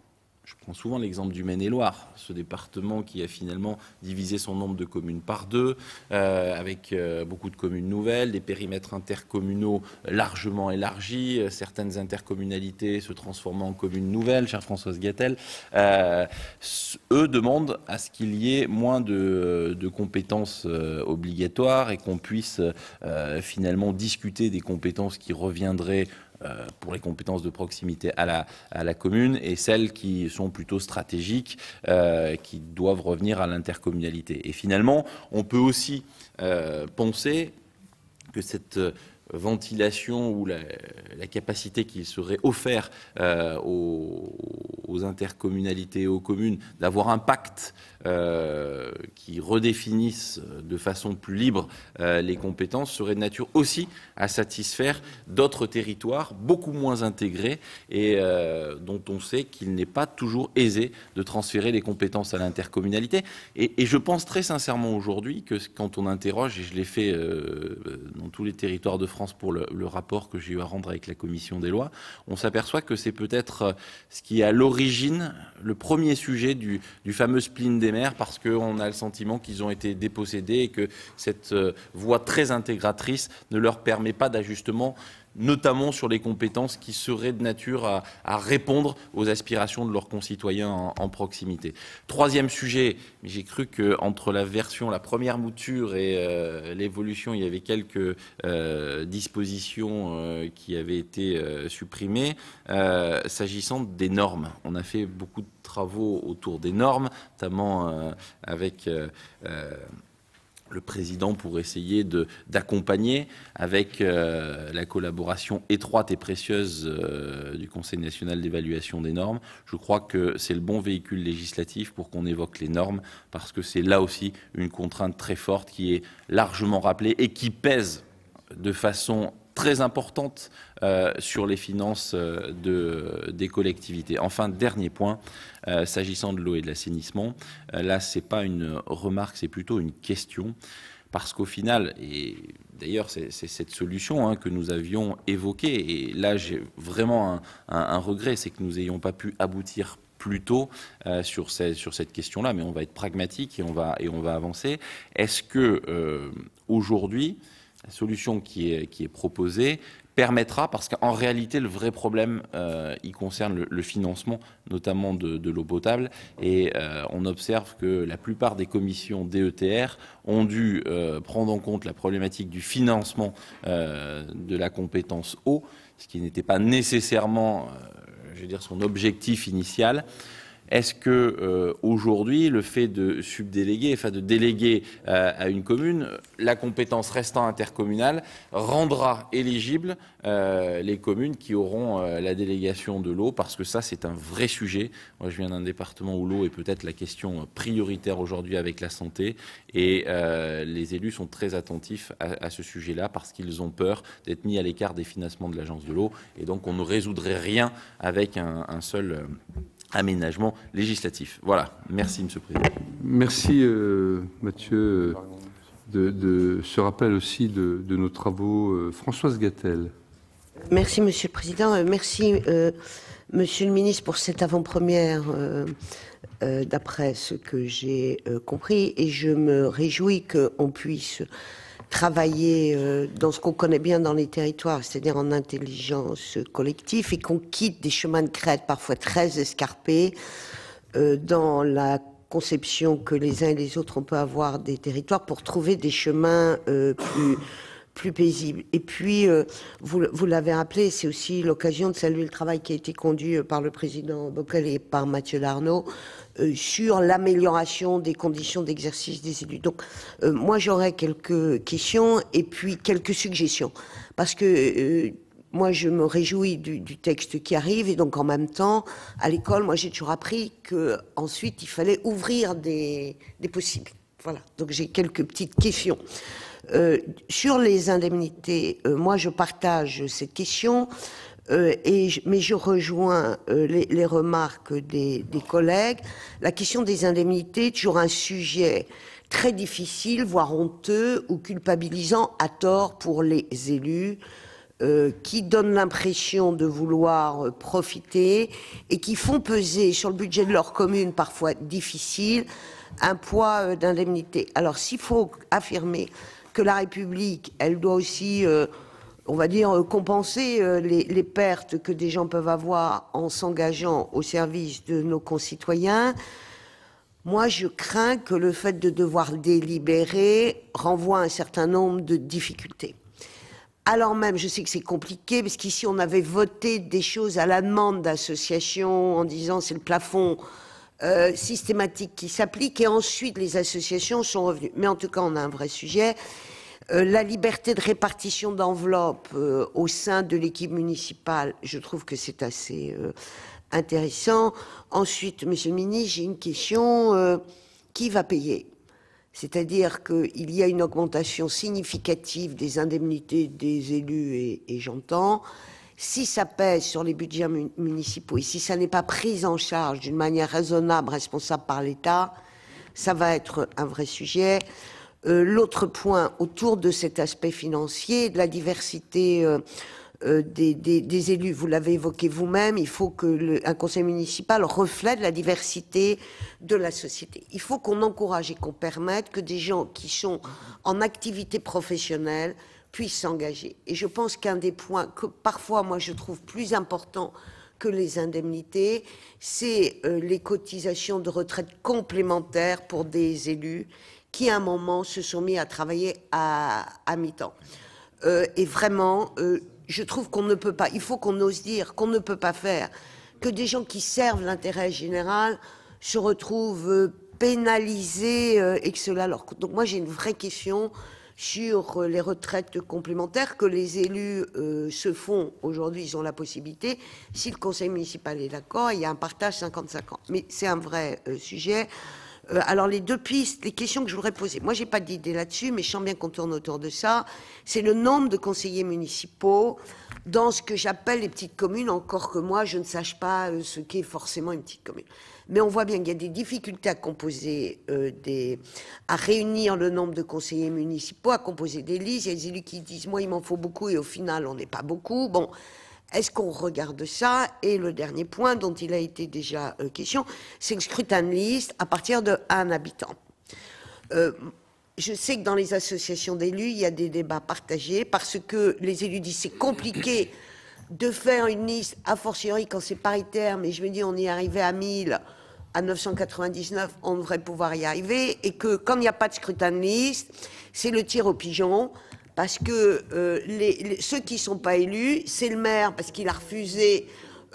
Je prends souvent l'exemple du Maine-et-Loire, ce département qui a finalement divisé son nombre de communes par deux, avec beaucoup de communes nouvelles, des périmètres intercommunaux largement élargis, certaines intercommunalités se transformant en communes nouvelles, chère Françoise Gatel. Eux demandent à ce qu'il y ait moins de compétences obligatoires et qu'on puisse finalement discuter des compétences qui reviendraient pour les compétences de proximité à la commune et celles qui sont plutôt stratégiques, qui doivent revenir à l'intercommunalité. Et finalement, on peut aussi penser que cette ventilation ou la capacité qu'il serait offert aux intercommunalités et aux communes d'avoir un pacte qui redéfinissent de façon plus libre les compétences serait de nature aussi à satisfaire d'autres territoires beaucoup moins intégrés et dont on sait qu'il n'est pas toujours aisé de transférer les compétences à l'intercommunalité. Et je pense très sincèrement aujourd'hui que quand on interroge, et je l'ai fait dans tous les territoires de France pour le rapport que j'ai eu à rendre avec la commission des lois, on s'aperçoit que c'est peut-être ce qui est à l'origine, le premier sujet du fameux spleen des maires, parce qu'on a le sentiment qu'ils ont été dépossédés et que cette voie très intégratrice ne leur permet pas d'ajustement, notamment sur les compétences qui seraient de nature à répondre aux aspirations de leurs concitoyens en proximité. Troisième sujet, j'ai cru qu'entre la première mouture et l'évolution, il y avait quelques dispositions qui avaient été supprimées. S'agissant des normes, on a fait beaucoup de travaux autour des normes, notamment avec le président pour essayer d'accompagner avec la collaboration étroite et précieuse du Conseil national d'évaluation des normes. Je crois que c'est le bon véhicule législatif pour qu'on évoque les normes, parce que c'est là aussi une contrainte très forte qui est largement rappelée et qui pèse de façon très importante sur les finances des collectivités. Enfin, dernier point, s'agissant de l'eau et de l'assainissement, là, c'est pas une remarque, c'est plutôt une question, parce qu'au final, et d'ailleurs, c'est cette solution que nous avions évoquée, et là, j'ai vraiment un regret, c'est que nous n'ayons pas pu aboutir plus tôt sur cette question-là, mais on va être pragmatique et on va avancer. Est-ce que aujourd'hui, la solution qui est proposée permettra, parce qu'en réalité, le vrai problème, il concerne le financement, notamment de l'eau potable, et on observe que la plupart des commissions DETR ont dû prendre en compte la problématique du financement de la compétence eau, ce qui n'était pas nécessairement, je veux dire, son objectif initial. Est-ce que aujourd'hui, le fait de subdéléguer, enfin de déléguer à une commune la compétence restant intercommunale rendra éligibles les communes qui auront la délégation de l'eau, parce que ça, c'est un vrai sujet. Moi, je viens d'un département où l'eau est peut-être la question prioritaire aujourd'hui avec la santé, et les élus sont très attentifs à ce sujet-là, parce qu'ils ont peur d'être mis à l'écart des financements de l'agence de l'eau, et donc on ne résoudrait rien avec un seul aménagement législatif. Voilà. Merci, Monsieur le Président. Merci, Mathieu, de ce rappel aussi de nos travaux. Françoise Gatel. Merci, Monsieur le Président. Merci, Monsieur le Ministre, pour cette avant-première, d'après ce que j'ai compris. Et je me réjouis qu'on puisse travailler dans ce qu'on connaît bien dans les territoires, c'est-à-dire en intelligence collective, et qu'on quitte des chemins de crête parfois très escarpés dans la conception que les uns et les autres on peut avoir des territoires, pour trouver des chemins plus paisible. Et puis, vous l'avez rappelé, c'est aussi l'occasion de saluer le travail qui a été conduit par le président Bockel et par Mathieu Darnaud sur l'amélioration des conditions d'exercice des élus. Donc, moi, j'aurais quelques questions et puis quelques suggestions. Parce que moi, je me réjouis du texte qui arrive, et donc en même temps, à l'école, moi, j'ai toujours appris qu'ensuite, il fallait ouvrir des possibles. Voilà, donc j'ai quelques petites questions. Sur les indemnités, moi je partage cette question, mais je rejoins les remarques des collègues. La question des indemnités est toujours un sujet très difficile, voire honteux ou culpabilisant à tort pour les élus, qui donnent l'impression de vouloir profiter et qui font peser sur le budget de leur commune, parfois difficile, un poids d'indemnité. Alors s'il faut affirmer que la République, elle doit aussi, on va dire, compenser les pertes que des gens peuvent avoir en s'engageant au service de nos concitoyens, moi je crains que le fait de devoir délibérer renvoie à un certain nombre de difficultés. Alors même, je sais que c'est compliqué, parce qu'ici on avait voté des choses à la demande d'associations en disant c'est le plafond systématique qui s'applique, et ensuite les associations sont revenues. Mais en tout cas, on a un vrai sujet. La liberté de répartition d'enveloppes au sein de l'équipe municipale, je trouve que c'est assez intéressant. Ensuite, Monsieur le Ministre, j'ai une question. Qui va payer ? C'est-à-dire qu'il y a une augmentation significative des indemnités des élus, et j'entends. Si ça pèse sur les budgets municipaux et si ça n'est pas pris en charge d'une manière raisonnable, responsable par l'État, ça va être un vrai sujet. L'autre point autour de cet aspect financier, de la diversité des élus, vous l'avez évoqué vous-même, il faut qu'un conseil municipal reflète la diversité de la société. Il faut qu'on encourage et qu'on permette que des gens qui sont en activité professionnelle puissent s'engager. Et je pense qu'un des points que parfois moi je trouve plus important que les indemnités, c'est les cotisations de retraite complémentaires pour des élus qui à un moment se sont mis à travailler à mi-temps. Et vraiment, je trouve qu'on ne peut pas, il faut qu'on ose dire qu'on ne peut pas faire que des gens qui servent l'intérêt général se retrouvent pénalisés et que cela leur coûte. Donc moi j'ai une vraie question sur les retraites complémentaires que les élus se font aujourd'hui. Ils ont la possibilité, si le conseil municipal est d'accord, il y a un partage 50-50. Mais c'est un vrai sujet. Alors les deux pistes, les questions que je voudrais poser, moi j'ai pas d'idée là-dessus, mais je sens bien qu'on tourne autour de ça, c'est le nombre de conseillers municipaux dans ce que j'appelle les petites communes, encore que moi je ne sache pas ce qu'est forcément une petite commune. Mais on voit bien qu'il y a des difficultés à composer, à réunir le nombre de conseillers municipaux, à composer des listes. Il y a des élus qui disent moi il m'en faut beaucoup et au final on n'est pas beaucoup. Bon. Est-ce qu'on regarde ça? Et le dernier point dont il a été déjà question, c'est le scrutin de liste à partir de 1 habitant. Je sais que dans les associations d'élus, il y a des débats partagés parce que les élus disent c'est compliqué de faire une liste a fortiori quand c'est paritaire, mais je me dis on y arrivait à 1000, à 999, on devrait pouvoir y arriver, et que comme il n'y a pas de scrutin de liste, c'est le tir au pigeon. Parce que ceux qui ne sont pas élus, c'est le maire, parce qu'il a refusé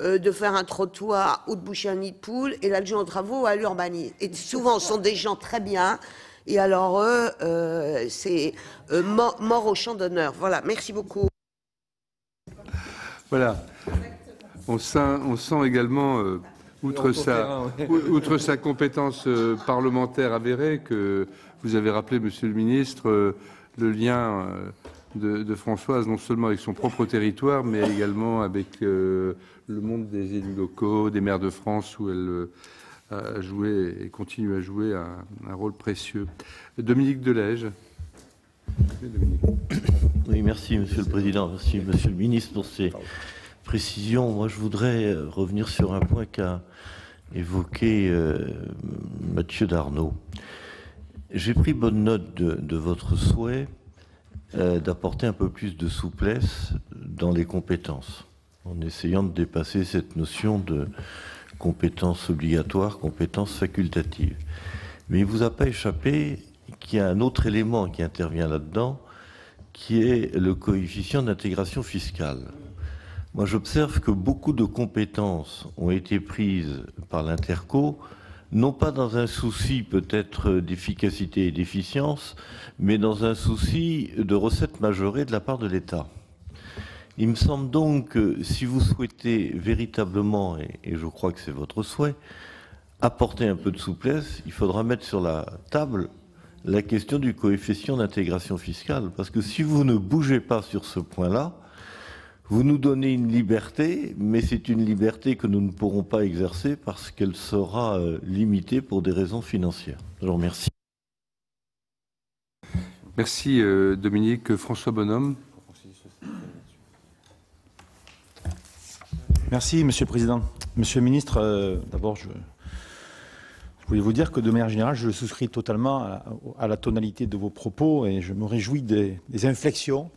de faire un trottoir ou de boucher un nid de poule, et l'adjoint aux travaux à l'urbanisme. Et souvent, ce sont des gens très bien, et alors eux, c'est mort au champ d'honneur. Voilà, merci beaucoup. Voilà. On sent également, outre sa compétence parlementaire avérée, que vous avez rappelé, Monsieur le Ministre, le lien de Françoise, non seulement avec son propre territoire, mais également avec le monde des élus locaux, des maires de France, où elle a joué et continue à jouer un rôle précieux. Dominique Delège. Oui, merci Monsieur le Président, merci Monsieur le Ministre pour ces précisions. Moi, je voudrais revenir sur un point qu'a évoqué Mathieu Darnaud. J'ai pris bonne note de votre souhait d'apporter un peu plus de souplesse dans les compétences, en essayant de dépasser cette notion de compétences obligatoires, compétences facultatives. Mais il ne vous a pas échappé qu'il y a un autre élément qui intervient là-dedans, qui est le coefficient d'intégration fiscale. Moi, j'observe que beaucoup de compétences ont été prises par l'Interco, non pas dans un souci peut-être d'efficacité et d'efficience, mais dans un souci de recettes majorées de la part de l'État. Il me semble donc que si vous souhaitez véritablement, et je crois que c'est votre souhait, apporter un peu de souplesse, il faudra mettre sur la table la question du coefficient d'intégration fiscale. Parce que si vous ne bougez pas sur ce point-là, vous nous donnez une liberté, mais c'est une liberté que nous ne pourrons pas exercer parce qu'elle sera limitée pour des raisons financières. Je vous remercie. Merci Dominique. François Bonhomme. Merci Monsieur le Président. Monsieur le Ministre, d'abord je voulais vous dire que de manière générale, je souscris totalement à la tonalité de vos propos et je me réjouis des inflexions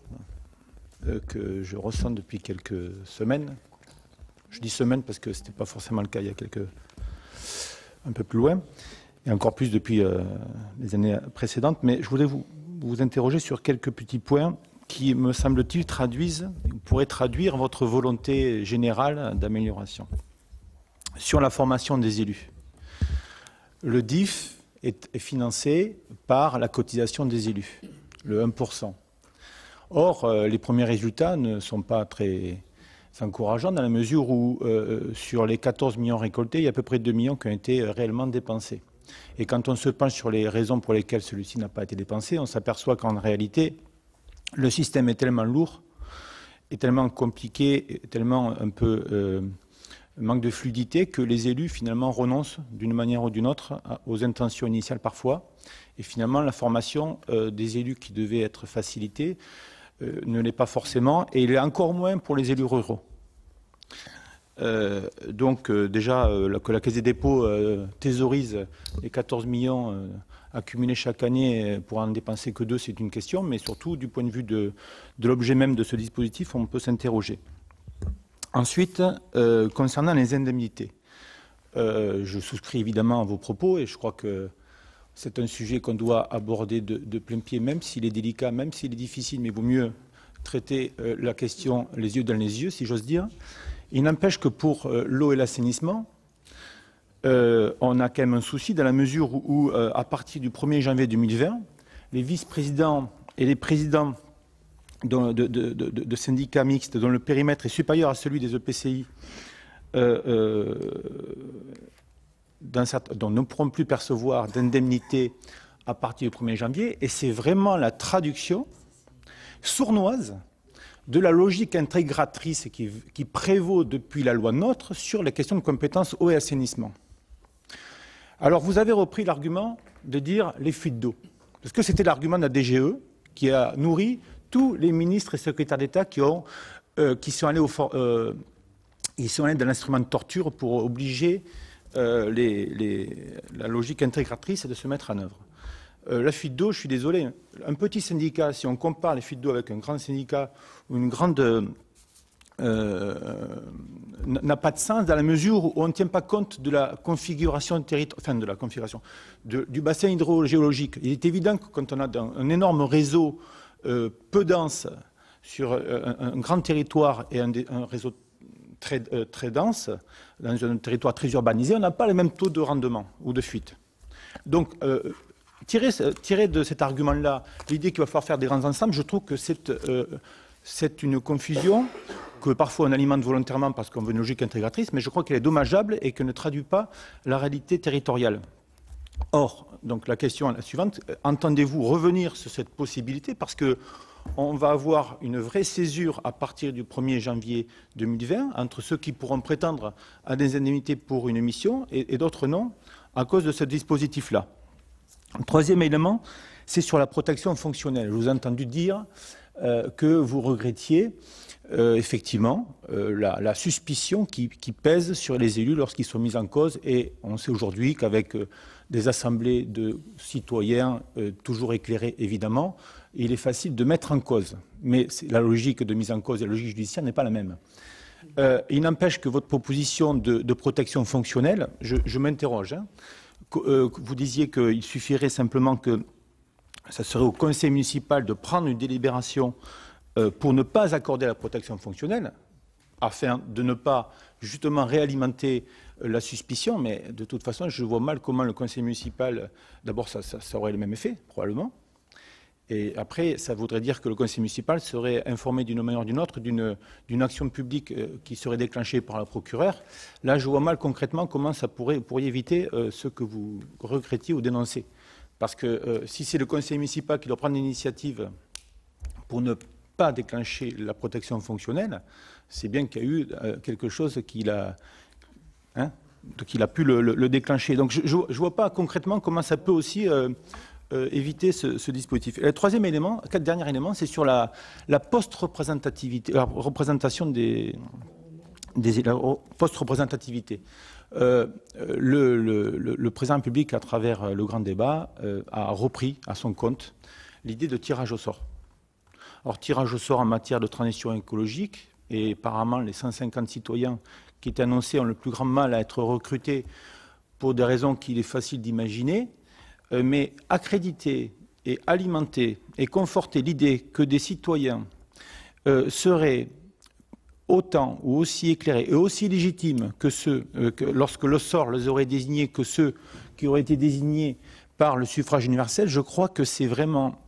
que je ressens depuis quelques semaines. Je dis semaines parce que ce n'était pas forcément le cas il y a un peu plus loin, et encore plus depuis les années précédentes. Mais je voulais vous interroger sur quelques petits points qui, me semble-t-il, pourraient traduire votre volonté générale d'amélioration. Sur la formation des élus, le DIF est financé par la cotisation des élus, le 1%. Or, les premiers résultats ne sont pas très encourageants dans la mesure où, sur les 14 millions récoltés, il y a à peu près 2 millions qui ont été réellement dépensés. Et quand on se penche sur les raisons pour lesquelles celui-ci n'a pas été dépensé, on s'aperçoit qu'en réalité, le système est tellement lourd, est tellement compliqué, est tellement un peu manque de fluidité que les élus finalement renoncent d'une manière ou d'une autre aux intentions initiales parfois. Et finalement, la formation des élus qui devait être facilitée ne l'est pas forcément, et il est encore moins pour les élus ruraux. Donc déjà, que la Caisse des dépôts thésaurise les 14 millions accumulés chaque année pour en dépenser que 2, c'est une question, mais surtout du point de vue de l'objet même de ce dispositif, on peut s'interroger. Ensuite, concernant les indemnités, je souscris évidemment à vos propos et je crois que c'est un sujet qu'on doit aborder de plein pied, même s'il est délicat, même s'il est difficile, mais il vaut mieux traiter la question les yeux dans les yeux, si j'ose dire. Il n'empêche que pour l'eau et l'assainissement, on a quand même un souci dans la mesure où à partir du 1er janvier 2020, les vice-présidents et les présidents de syndicats mixtes dont le périmètre est supérieur à celui des EPCI dont ne pourront plus percevoir d'indemnité à partir du 1er janvier. Et c'est vraiment la traduction sournoise de la logique intégratrice qui prévaut depuis la loi NOTRe sur les questions de compétences eau et assainissement. Alors vous avez repris l'argument de dire les fuites d'eau, parce que c'était l'argument de la DGE qui a nourri tous les ministres et secrétaires d'État qui sont allés dans l'instrument de torture pour obliger la logique intégratrice de se mettre en œuvre. La fuite d'eau, je suis désolé, un petit syndicat, si on compare les fuites d'eau avec un grand syndicat ou une grande... n'a pas de sens dans la mesure où on ne tient pas compte de la configuration du bassin hydrogéologique. Il est évident que quand on a un énorme réseau peu dense sur un grand territoire et un réseau très dense, dans un territoire très urbanisé, on n'a pas les mêmes taux de rendement ou de fuite. Donc, tirer de cet argument-là l'idée qu'il va falloir faire des grands ensembles, je trouve que c'est une confusion que parfois on alimente volontairement parce qu'on veut une logique intégratrice, mais je crois qu'elle est dommageable et qu'elle ne traduit pas la réalité territoriale. Or, donc la question est la suivante, entendez-vous revenir sur cette possibilité parce que on va avoir une vraie césure à partir du 1er janvier 2020 entre ceux qui pourront prétendre à des indemnités pour une mission et d'autres non, à cause de ce dispositif-là. Le troisième élément, c'est sur la protection fonctionnelle. Je vous ai entendu dire que vous regrettiez effectivement la suspicion qui pèse sur les élus lorsqu'ils sont mis en cause. Et on sait aujourd'hui qu'avec des assemblées de citoyens toujours éclairées, évidemment, il est facile de mettre en cause. Mais la logique de mise en cause et la logique judiciaire n'est pas la même. Il n'empêche que votre proposition de protection fonctionnelle, je m'interroge. Vous disiez qu'il suffirait simplement que ça serait au conseil municipal de prendre une délibération pour ne pas accorder la protection fonctionnelle, afin de ne pas justement réalimenter la suspicion. Mais de toute façon, je vois mal comment le conseil municipal, d'abord ça aurait le même effet, probablement. Et après, ça voudrait dire que le conseil municipal serait informé d'une manière ou d'une autre d'une action publique qui serait déclenchée par le procureur. Là, je vois mal concrètement comment vous pourriez éviter ce que vous regrettiez ou dénoncez. Parce que si c'est le conseil municipal qui doit prendre l'initiative pour ne pas déclencher la protection fonctionnelle, c'est bien qu'il y a eu quelque chose qui a pu le déclencher. Donc je ne vois pas concrètement comment ça peut aussi éviter ce dispositif. Et le troisième élément, dernier élément, c'est sur la post-représentativité, la représentation la post-représentativité. Le président public, à travers le grand débat, a repris à son compte l'idée de tirage au sort. Alors, tirage au sort en matière de transition écologique, et apparemment les 150 citoyens qui étaient annoncés ont le plus grand mal à être recrutés pour des raisons qu'il est facile d'imaginer, mais accréditer et alimenter et conforter l'idée que des citoyens seraient autant ou aussi éclairés et aussi légitimes que ceux, lorsque le sort les aurait désignés, que ceux qui auraient été désignés par le suffrage universel, je crois que c'est vraiment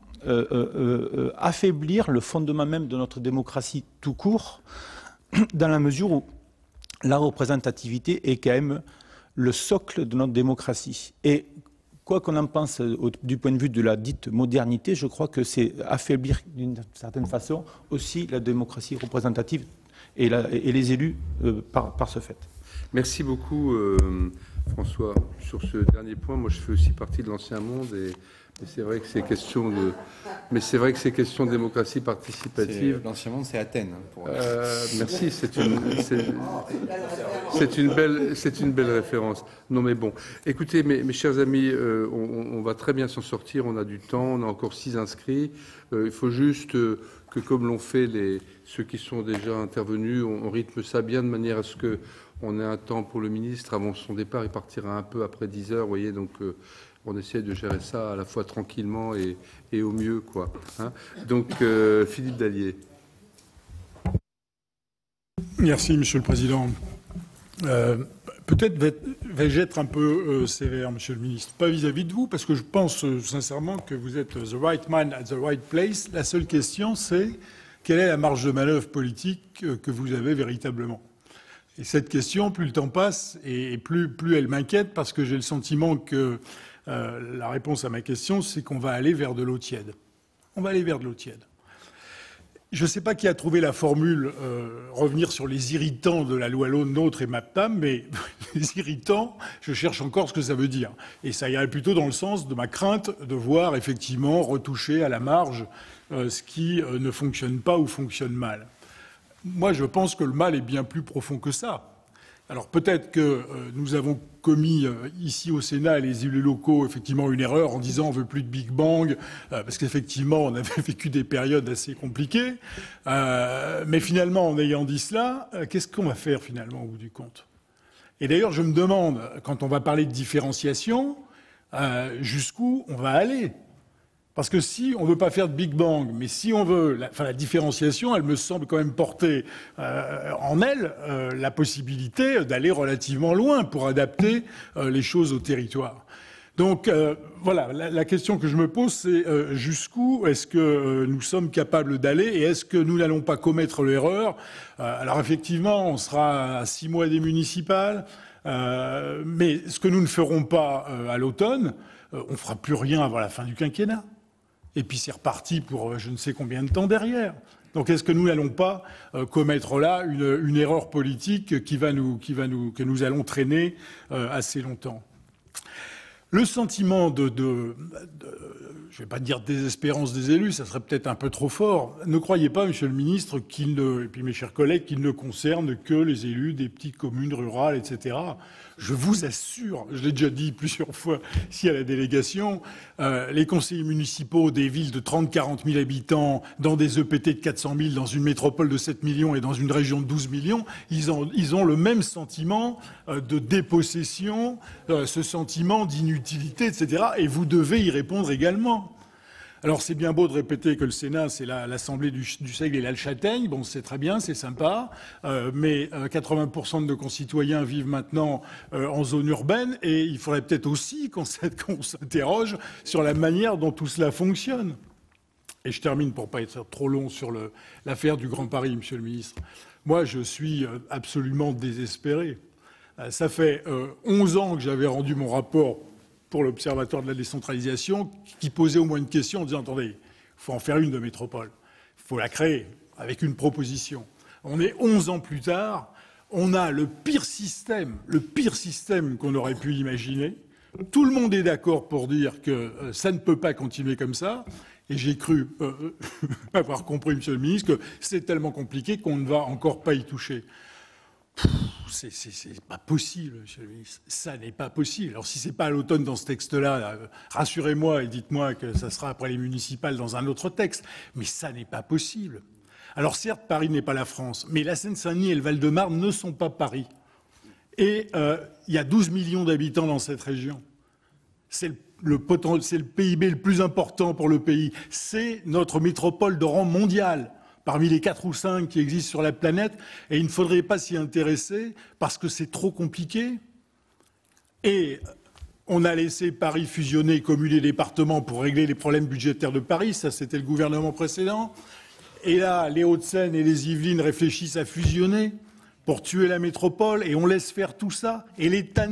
affaiblir le fondement même de notre démocratie tout court, dans la mesure où la représentativité est quand même le socle de notre démocratie. Et quoi qu'on en pense du point de vue de la dite modernité, je crois que c'est affaiblir d'une certaine façon aussi la démocratie représentative et les élus par ce fait. Merci beaucoup François. Sur ce dernier point, moi je fais aussi partie de l'ancien monde et c'est vrai que ces questions de démocratie participative. L'ancien monde, c'est Athènes. Merci, c'est une belle référence. Non mais bon, écoutez, mes chers amis, on va très bien s'en sortir. On a du temps, on a encore 6 inscrits. Il faut juste que, comme l'ont fait ceux qui sont déjà intervenus, on rythme ça bien de manière à ce que on ait un temps pour le ministre avant son départ. Il partira un peu après 10 heures, vous voyez, donc. On essaie de gérer ça à la fois tranquillement et au mieux, quoi. Hein. Donc, Philippe Dallier. Merci, Monsieur le Président. Peut-être vais-je être un peu sévère, Monsieur le Ministre, pas vis-à-vis de vous, parce que je pense sincèrement que vous êtes the right man at the right place. La seule question, c'est quelle est la marge de manœuvre politique que vous avez véritablement ? Et cette question, plus le temps passe, et plus elle m'inquiète, parce que j'ai le sentiment que la réponse à ma question, c'est qu'on va aller vers de l'eau tiède. On va aller vers de l'eau tiède. Je ne sais pas qui a trouvé la formule revenir sur les irritants de la loi NOTRe et MAPTAM, mais les irritants, je cherche encore ce que ça veut dire. Et ça irait plutôt dans le sens de ma crainte de voir effectivement retoucher à la marge ce qui ne fonctionne pas ou fonctionne mal. Moi, je pense que le mal est bien plus profond que ça. Alors peut-être que nous avons commis ici au Sénat, les élus locaux, effectivement une erreur en disant on veut plus de Big Bang, parce qu'effectivement on avait vécu des périodes assez compliquées. Mais finalement, en ayant dit cela, qu'est-ce qu'on va faire finalement au bout du compte ? Et d'ailleurs, je me demande, quand on va parler de différenciation, jusqu'où on va aller ? Parce que si on ne veut pas faire de Big Bang, mais si on veut... la différenciation, elle me semble quand même porter en elle la possibilité d'aller relativement loin pour adapter les choses au territoire. Donc voilà, la question que je me pose, c'est jusqu'où est-ce que nous sommes capables d'aller et est-ce que nous n'allons pas commettre l'erreur alors effectivement, on sera à 6 mois des municipales, mais ce que nous ne ferons pas à l'automne, on ne fera plus rien avant la fin du quinquennat. Et puis c'est reparti pour je ne sais combien de temps derrière. Donc est-ce que nous n'allons pas commettre là une erreur politique que nous allons traîner assez longtemps ? Le sentiment je ne vais pas dire désespérance des élus, ça serait peut-être un peu trop fort. Ne croyez pas, Monsieur le Ministre, et puis mes chers collègues, qu'il ne concerne que les élus des petites communes rurales, etc. Je vous assure, je l'ai déjà dit plusieurs fois ici à la délégation, les conseillers municipaux des villes de 30-40 000 habitants, dans des EPT de 400 000, dans une métropole de 7 millions et dans une région de 12 millions, ils ont le même sentiment de dépossession, ce sentiment d'inutilité, etc. Et vous devez y répondre également. Alors c'est bien beau de répéter que le Sénat c'est l'Assemblée du Seigle et l'Alchâtaigne, bon c'est très bien, c'est sympa, mais 80% de nos concitoyens vivent maintenant en zone urbaine et il faudrait peut-être aussi qu'on s'interroge sur la manière dont tout cela fonctionne. Et je termine pour pas être trop long sur l'affaire du Grand Paris, Monsieur le Ministre. Moi je suis absolument désespéré. Ça fait 11 ans que j'avais rendu mon rapport pour l'Observatoire de la décentralisation, qui posait au moins une question en disant « Attendez, il faut en faire une de métropole. Il faut la créer avec une proposition. » On est 11 ans plus tard, on a le pire système qu'on aurait pu imaginer. Tout le monde est d'accord pour dire que ça ne peut pas continuer comme ça. Et j'ai cru avoir compris, Monsieur le Ministre, que c'est tellement compliqué qu'on ne va encore pas y toucher. C'est pas possible, Monsieur le Ministre. Ça n'est pas possible. Alors si c'est pas à l'automne dans ce texte-là, rassurez-moi et dites-moi que ça sera après les municipales dans un autre texte. Mais ça n'est pas possible. Alors certes, Paris n'est pas la France, mais la Seine-Saint-Denis et le Val-de-Marne ne sont pas Paris. Et il y a 12 millions d'habitants dans cette région. C'est le PIB le plus important pour le pays. C'est notre métropole de rang mondial, parmi les 4 ou 5 qui existent sur la planète, et il ne faudrait pas s'y intéresser parce que c'est trop compliqué. Et on a laissé Paris fusionner communes et départements pour régler les problèmes budgétaires de Paris, ça c'était le gouvernement précédent. Et là, les Hauts-de-Seine et les Yvelines réfléchissent à fusionner pour tuer la métropole, et on laisse faire tout ça. Et l'État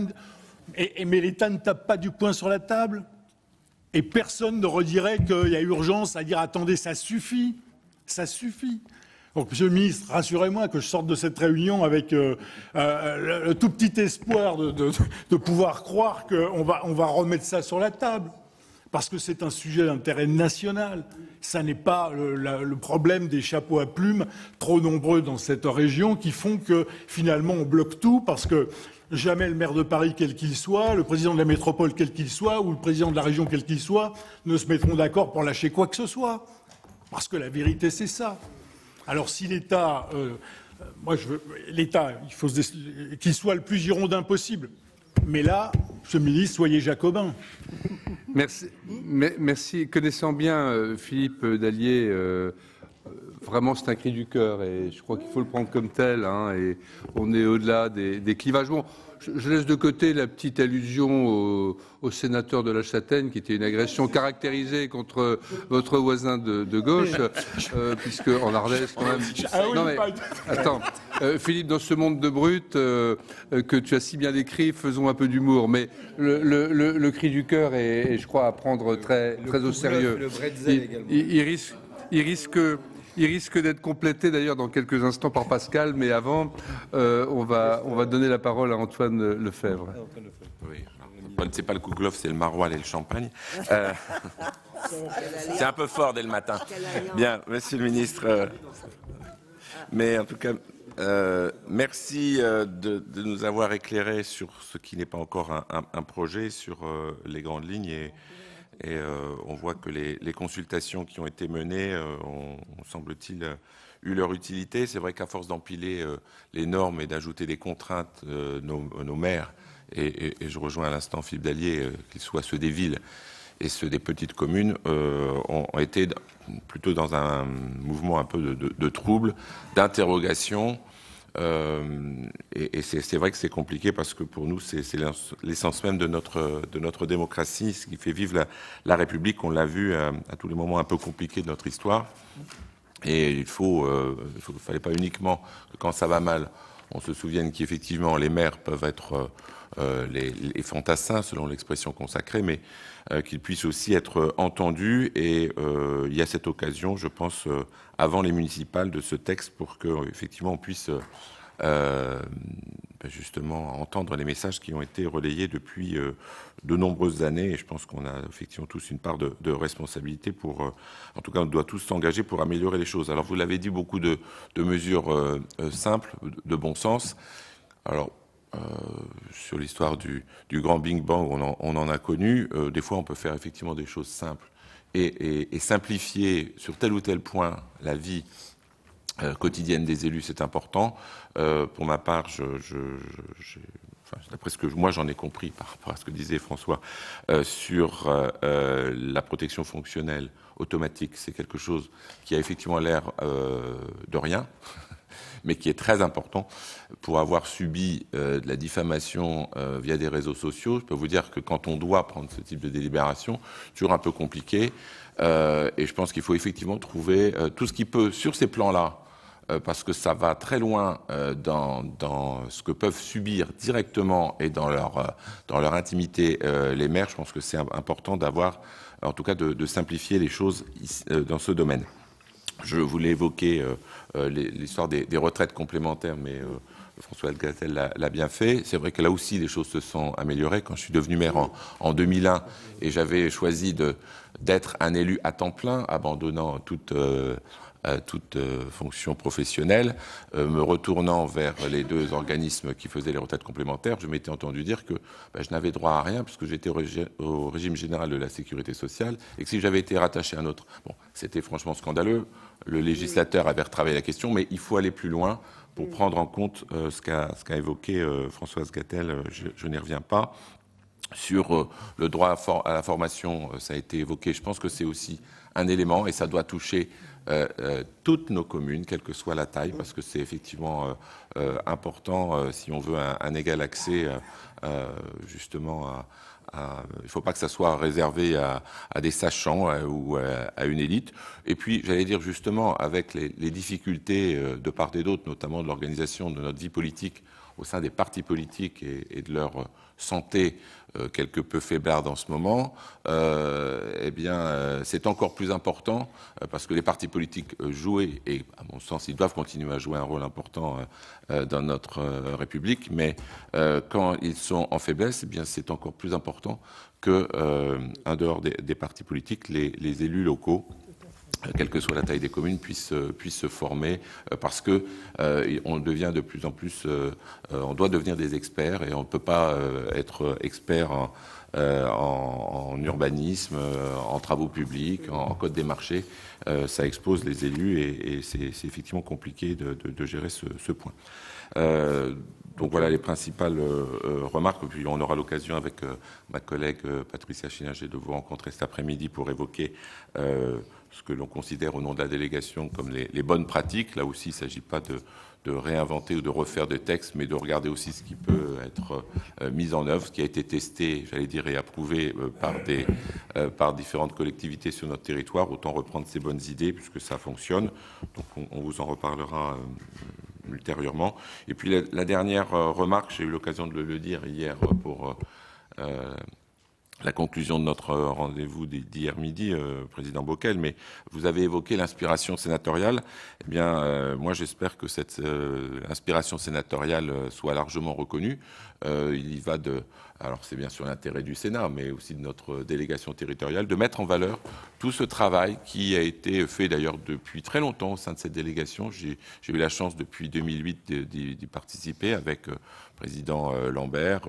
mais l'État ne tape pas du poing sur la table, et personne ne redirait qu'il y a urgence à dire « Attendez, ça suffit ». Ça suffit. Donc, Monsieur le Ministre, rassurez-moi que je sorte de cette réunion avec le tout petit espoir de pouvoir croire qu'on va remettre ça sur la table. Parce que c'est un sujet d'intérêt national. Ça n'est pas le problème des chapeaux à plumes trop nombreux dans cette région qui font que finalement on bloque tout parce que jamais le maire de Paris, quel qu'il soit, le président de la métropole, quel qu'il soit, ou le président de la région, quel qu'il soit, ne se mettront d'accord pour lâcher quoi que ce soit. Parce que la vérité, c'est ça. Alors si l'État, l'État, il faut qu'il soit le plus girondin possible. Mais là, Monsieur le Ministre, soyez jacobin. Merci. Connaissant bien Philippe Dallier, vraiment c'est un cri du cœur et je crois qu'il faut le prendre comme tel. Hein, et on est au-delà des clivages. Bon, je laisse de côté la petite allusion au sénateur de la Châtaigne, qui était une agression caractérisée contre votre voisin de gauche, puisque en Ardèche, quand même. Non mais attends, Philippe, dans ce monde de brutes que tu as si bien décrit, faisons un peu d'humour. Mais le cri du cœur est, je crois, à prendre très au sérieux. Il risque d'être complété d'ailleurs dans quelques instants par Pascal, mais avant, on va donner la parole à Antoine Lefèvre. Oui, Antoine, c'est pas le Kouglof, c'est le maroilles et le champagne. C'est un peu fort dès le matin. Bien, Monsieur le Ministre. Mais en tout cas, merci de nous avoir éclairé sur ce qui n'est pas encore un projet, sur les grandes lignes et on voit que les consultations qui ont été menées ont, semble-t-il, eu leur utilité. C'est vrai qu'à force d'empiler les normes et d'ajouter des contraintes, nos maires, et je rejoins à l'instant Philippe Dallier, qu'ils soient ceux des villes et ceux des petites communes, ont été plutôt dans un mouvement un peu de trouble, d'interrogation. Et c'est vrai que c'est compliqué parce que pour nous, c'est l'essence même de notre démocratie, ce qui fait vivre la République. On l'a vu à tous les moments un peu compliqués de notre histoire. Et il fallait pas uniquement que quand ça va mal, on se souvienne qu'effectivement les maires peuvent être les fantassins, selon l'expression consacrée, mais qu'ils puissent aussi être entendus. Et il y a cette occasion, je pense, avant les municipales, de ce texte pour qu'effectivement on puisse justement entendre les messages qui ont été relayés depuis de nombreuses années. Et je pense qu'on a effectivement tous une part de responsabilité pour, en tout cas, on doit tous s'engager pour améliorer les choses. Alors, vous l'avez dit, beaucoup de mesures simples, de bon sens. Alors, sur l'histoire du grand Big Bang, on en a connu. Des fois, on peut faire effectivement des choses simples et simplifier sur tel ou tel point la vie quotidienne des élus, c'est important. Pour ma part, j'ai d'après ce que moi j'en ai compris par rapport à ce que disait François, sur la protection fonctionnelle automatique, c'est quelque chose qui a effectivement l'air de rien, mais qui est très important. Pour avoir subi de la diffamation via des réseaux sociaux, je peux vous dire que quand on doit prendre ce type de délibération, c'est toujours un peu compliqué. Et je pense qu'il faut effectivement trouver tout ce qui peut, sur ces plans-là, parce que ça va très loin dans ce que peuvent subir directement et dans leur intimité les maires. Je pense que c'est important d'avoir, en tout cas, de simplifier les choses dans ce domaine. Je voulais évoquer l'histoire des retraites complémentaires, mais François Gattel l'a bien fait. C'est vrai que là aussi, les choses se sont améliorées. Quand je suis devenu maire en 2001 et j'avais choisi d'être un élu à temps plein, abandonnant toute fonction professionnelle, me retournant vers les deux organismes qui faisaient les retraites complémentaires, je m'étais entendu dire que je n'avais droit à rien puisque j'étais au régime général de la sécurité sociale et que si j'avais été rattaché à un autre, c'était franchement scandaleux. Le législateur avait retravaillé la question, mais il faut aller plus loin pour prendre en compte ce qu'a évoqué Françoise Gattel. Je n'y reviens pas. Sur le droit à la formation, ça a été évoqué. Je pense que c'est aussi un élément et ça doit toucher toutes nos communes, quelle que soit la taille, parce que c'est effectivement important si on veut un égal accès justement il ne faut pas que ça soit réservé à des sachants ou à une élite. Et puis, j'allais dire justement, avec les difficultés de part et d'autre, notamment de l'organisation de notre vie politique au sein des partis politiques et de leur santé quelque peu faiblarde en ce moment, c'est encore plus important parce que les partis politiques jouaient, et à mon sens, ils doivent continuer à jouer un rôle important dans notre République, mais quand ils sont en faiblesse, c'est encore plus important que, en dehors des partis politiques, les élus locaux, quelle que soit la taille des communes, puissent se former, parce que on devient de plus en plus, on doit devenir des experts, et on ne peut pas être expert en urbanisme, en travaux publics, en code des marchés. Ça expose les élus, et c'est effectivement compliqué de gérer ce point. Donc voilà les principales remarques. Puis on aura l'occasion avec ma collègue Patricia Schillinger de vous rencontrer cet après-midi pour évoquer ce que l'on considère au nom de la délégation comme les bonnes pratiques. Là aussi, il ne s'agit pas de réinventer ou de refaire des textes, mais de regarder aussi ce qui peut être mis en œuvre, ce qui a été testé, j'allais dire, et approuvé par différentes collectivités sur notre territoire. Autant reprendre ces bonnes idées puisque ça fonctionne. Donc on vous en reparlera ultérieurement. Et puis la dernière remarque, j'ai eu l'occasion de le dire hier pour la conclusion de notre rendez-vous d'hier midi, Président Bockel, mais vous avez évoqué l'inspiration sénatoriale. Eh bien, moi, j'espère que cette inspiration sénatoriale soit largement reconnue. Il y va alors c'est bien sûr l'intérêt du Sénat, mais aussi de notre délégation territoriale, de mettre en valeur tout ce travail qui a été fait d'ailleurs depuis très longtemps au sein de cette délégation. J'ai eu la chance depuis 2008 d'y participer avec le président Lambert,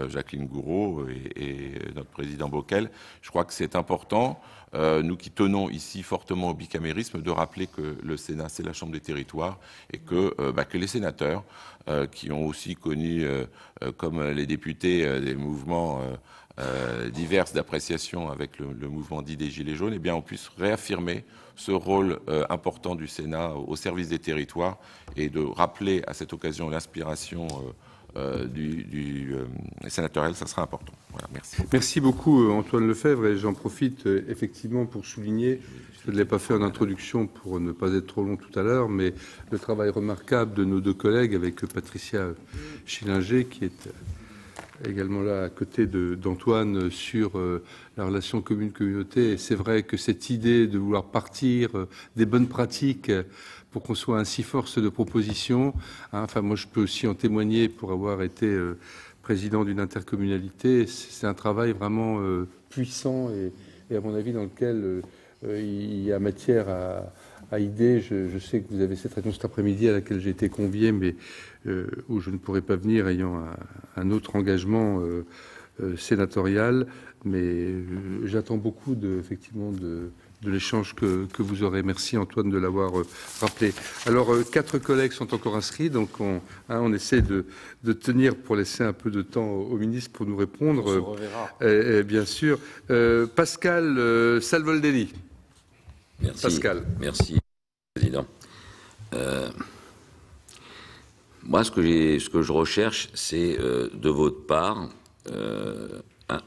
Jacqueline Gouraud et notre président Bockel. Je crois que c'est important, nous qui tenons ici fortement au bicamérisme, de rappeler que le Sénat, c'est la Chambre des territoires et que les sénateurs, qui ont aussi connu, comme les députés, des mouvements divers d'appréciation avec le mouvement dit des Gilets jaunes, eh bien, on puisse réaffirmer ce rôle important du Sénat au service des territoires et de rappeler à cette occasion l'inspiration du sénatorial, ça sera important. Voilà, merci. Merci beaucoup Antoine Lefèvre, et j'en profite effectivement pour souligner, je ne l'ai pas fait en introduction pour ne pas être trop long tout à l'heure, mais le travail remarquable de nos deux collègues avec Patricia Schillinger, qui est également là à côté d'Antoine sur la relation commune-communauté. Et c'est vrai que cette idée de vouloir partir des bonnes pratiques pour qu'on soit ainsi force de proposition, enfin moi je peux aussi en témoigner pour avoir été président d'une intercommunalité. C'est un travail vraiment puissant et à mon avis dans lequel il y a matière à idées. Je sais que vous avez cette réunion cet après-midi à laquelle j'ai été convié, mais où je ne pourrai pas venir ayant un autre engagement sénatoriale, mais j'attends beaucoup effectivement de l'échange que vous aurez. Merci Antoine de l'avoir rappelé. Alors, 4 collègues sont encore inscrits, donc on essaie de tenir pour laisser un peu de temps au ministre pour nous répondre. On se reverra. Bien sûr. Pascal Salvoldelli. Merci. Pascal. Merci, Président. Moi, ce que je recherche, c'est de votre part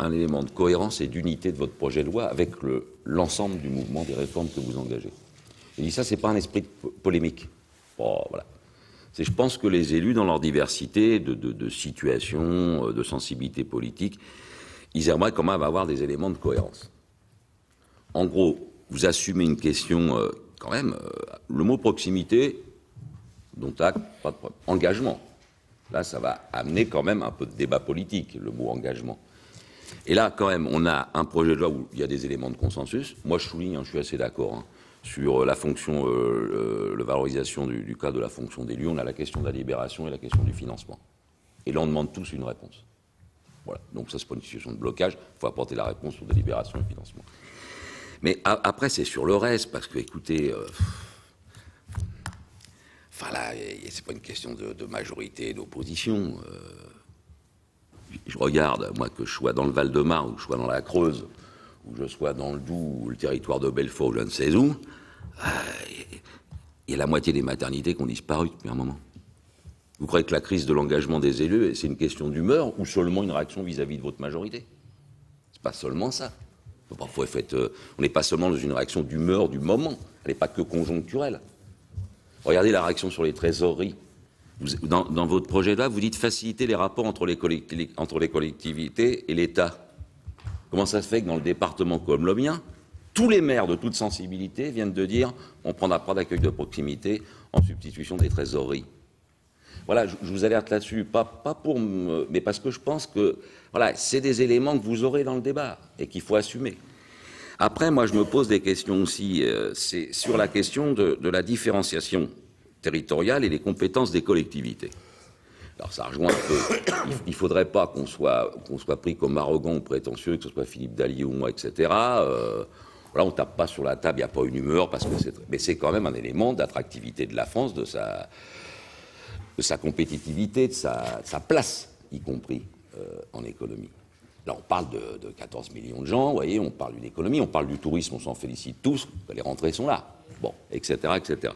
un élément de cohérence et d'unité de votre projet de loi avec l'ensemble du mouvement des réformes que vous engagez. Et dit ça, c'est pas un esprit de polémique. Bon, voilà. Je pense que les élus, dans leur diversité de situation, de sensibilité politique, ils aimeraient quand même avoir des éléments de cohérence. En gros, vous assumez une question, quand même, le mot proximité, dont acte, pas de problème. Engagement. Là, ça va amener quand même un peu de débat politique, le mot engagement. Et là, quand même, on a un projet de loi où il y a des éléments de consensus. Moi, je souligne, je suis assez d'accord, sur la fonction, la valorisation du cadre de la fonction d'élu. On a la question de la libération et la question du financement. Et là, on demande tous une réponse. Voilà. Donc ça, c'est pas une situation de blocage. Il faut apporter la réponse sur délibération et financement. Mais après, c'est sur le reste, parce que, écoutez, enfin là, c'est pas une question de majorité et d'opposition. Je regarde, moi, que je sois dans le Val-de-Marne, ou que je sois dans la Creuse, ou que je sois dans le Doubs, ou le territoire de Belfort, ou je ne sais où, il y a la moitié des maternités qui ont disparu depuis un moment. Vous croyez que la crise de l'engagement des élus, c'est une question d'humeur ou seulement une réaction vis-à-vis de votre majorité? C'est pas seulement ça. Parfois, on n'est pas seulement dans une réaction d'humeur du moment, elle n'est pas que conjoncturelle. Regardez la réaction sur les trésoreries. Dans votre projet de loi, vous dites faciliter les rapports entre les collectivités et l'État. Comment ça se fait que dans le département comme le mien, tous les maires de toute sensibilité viennent de dire on ne prendra pas d'accueil de proximité en substitution des trésoreries? Voilà, je vous alerte là-dessus, pas pour mais parce que je pense que voilà, c'est des éléments que vous aurez dans le débat et qu'il faut assumer. Après, moi, je me pose des questions aussi. C'est sur la question de la différenciation territoriale et les compétences des collectivités. Alors, ça rejoint un peu. Il ne faudrait pas qu'on soit pris comme arrogant ou prétentieux, que ce soit Philippe Dallier ou moi, etc. Là, on ne tape pas sur la table, il n'y a pas une humeur, mais c'est quand même un élément d'attractivité de la France, de sa compétitivité, de sa place, y compris en économie. Là, on parle de 14 millions de gens, vous voyez, on parle d'une économie, on parle du tourisme, on s'en félicite tous, les rentrées sont là, bon, etc., etc.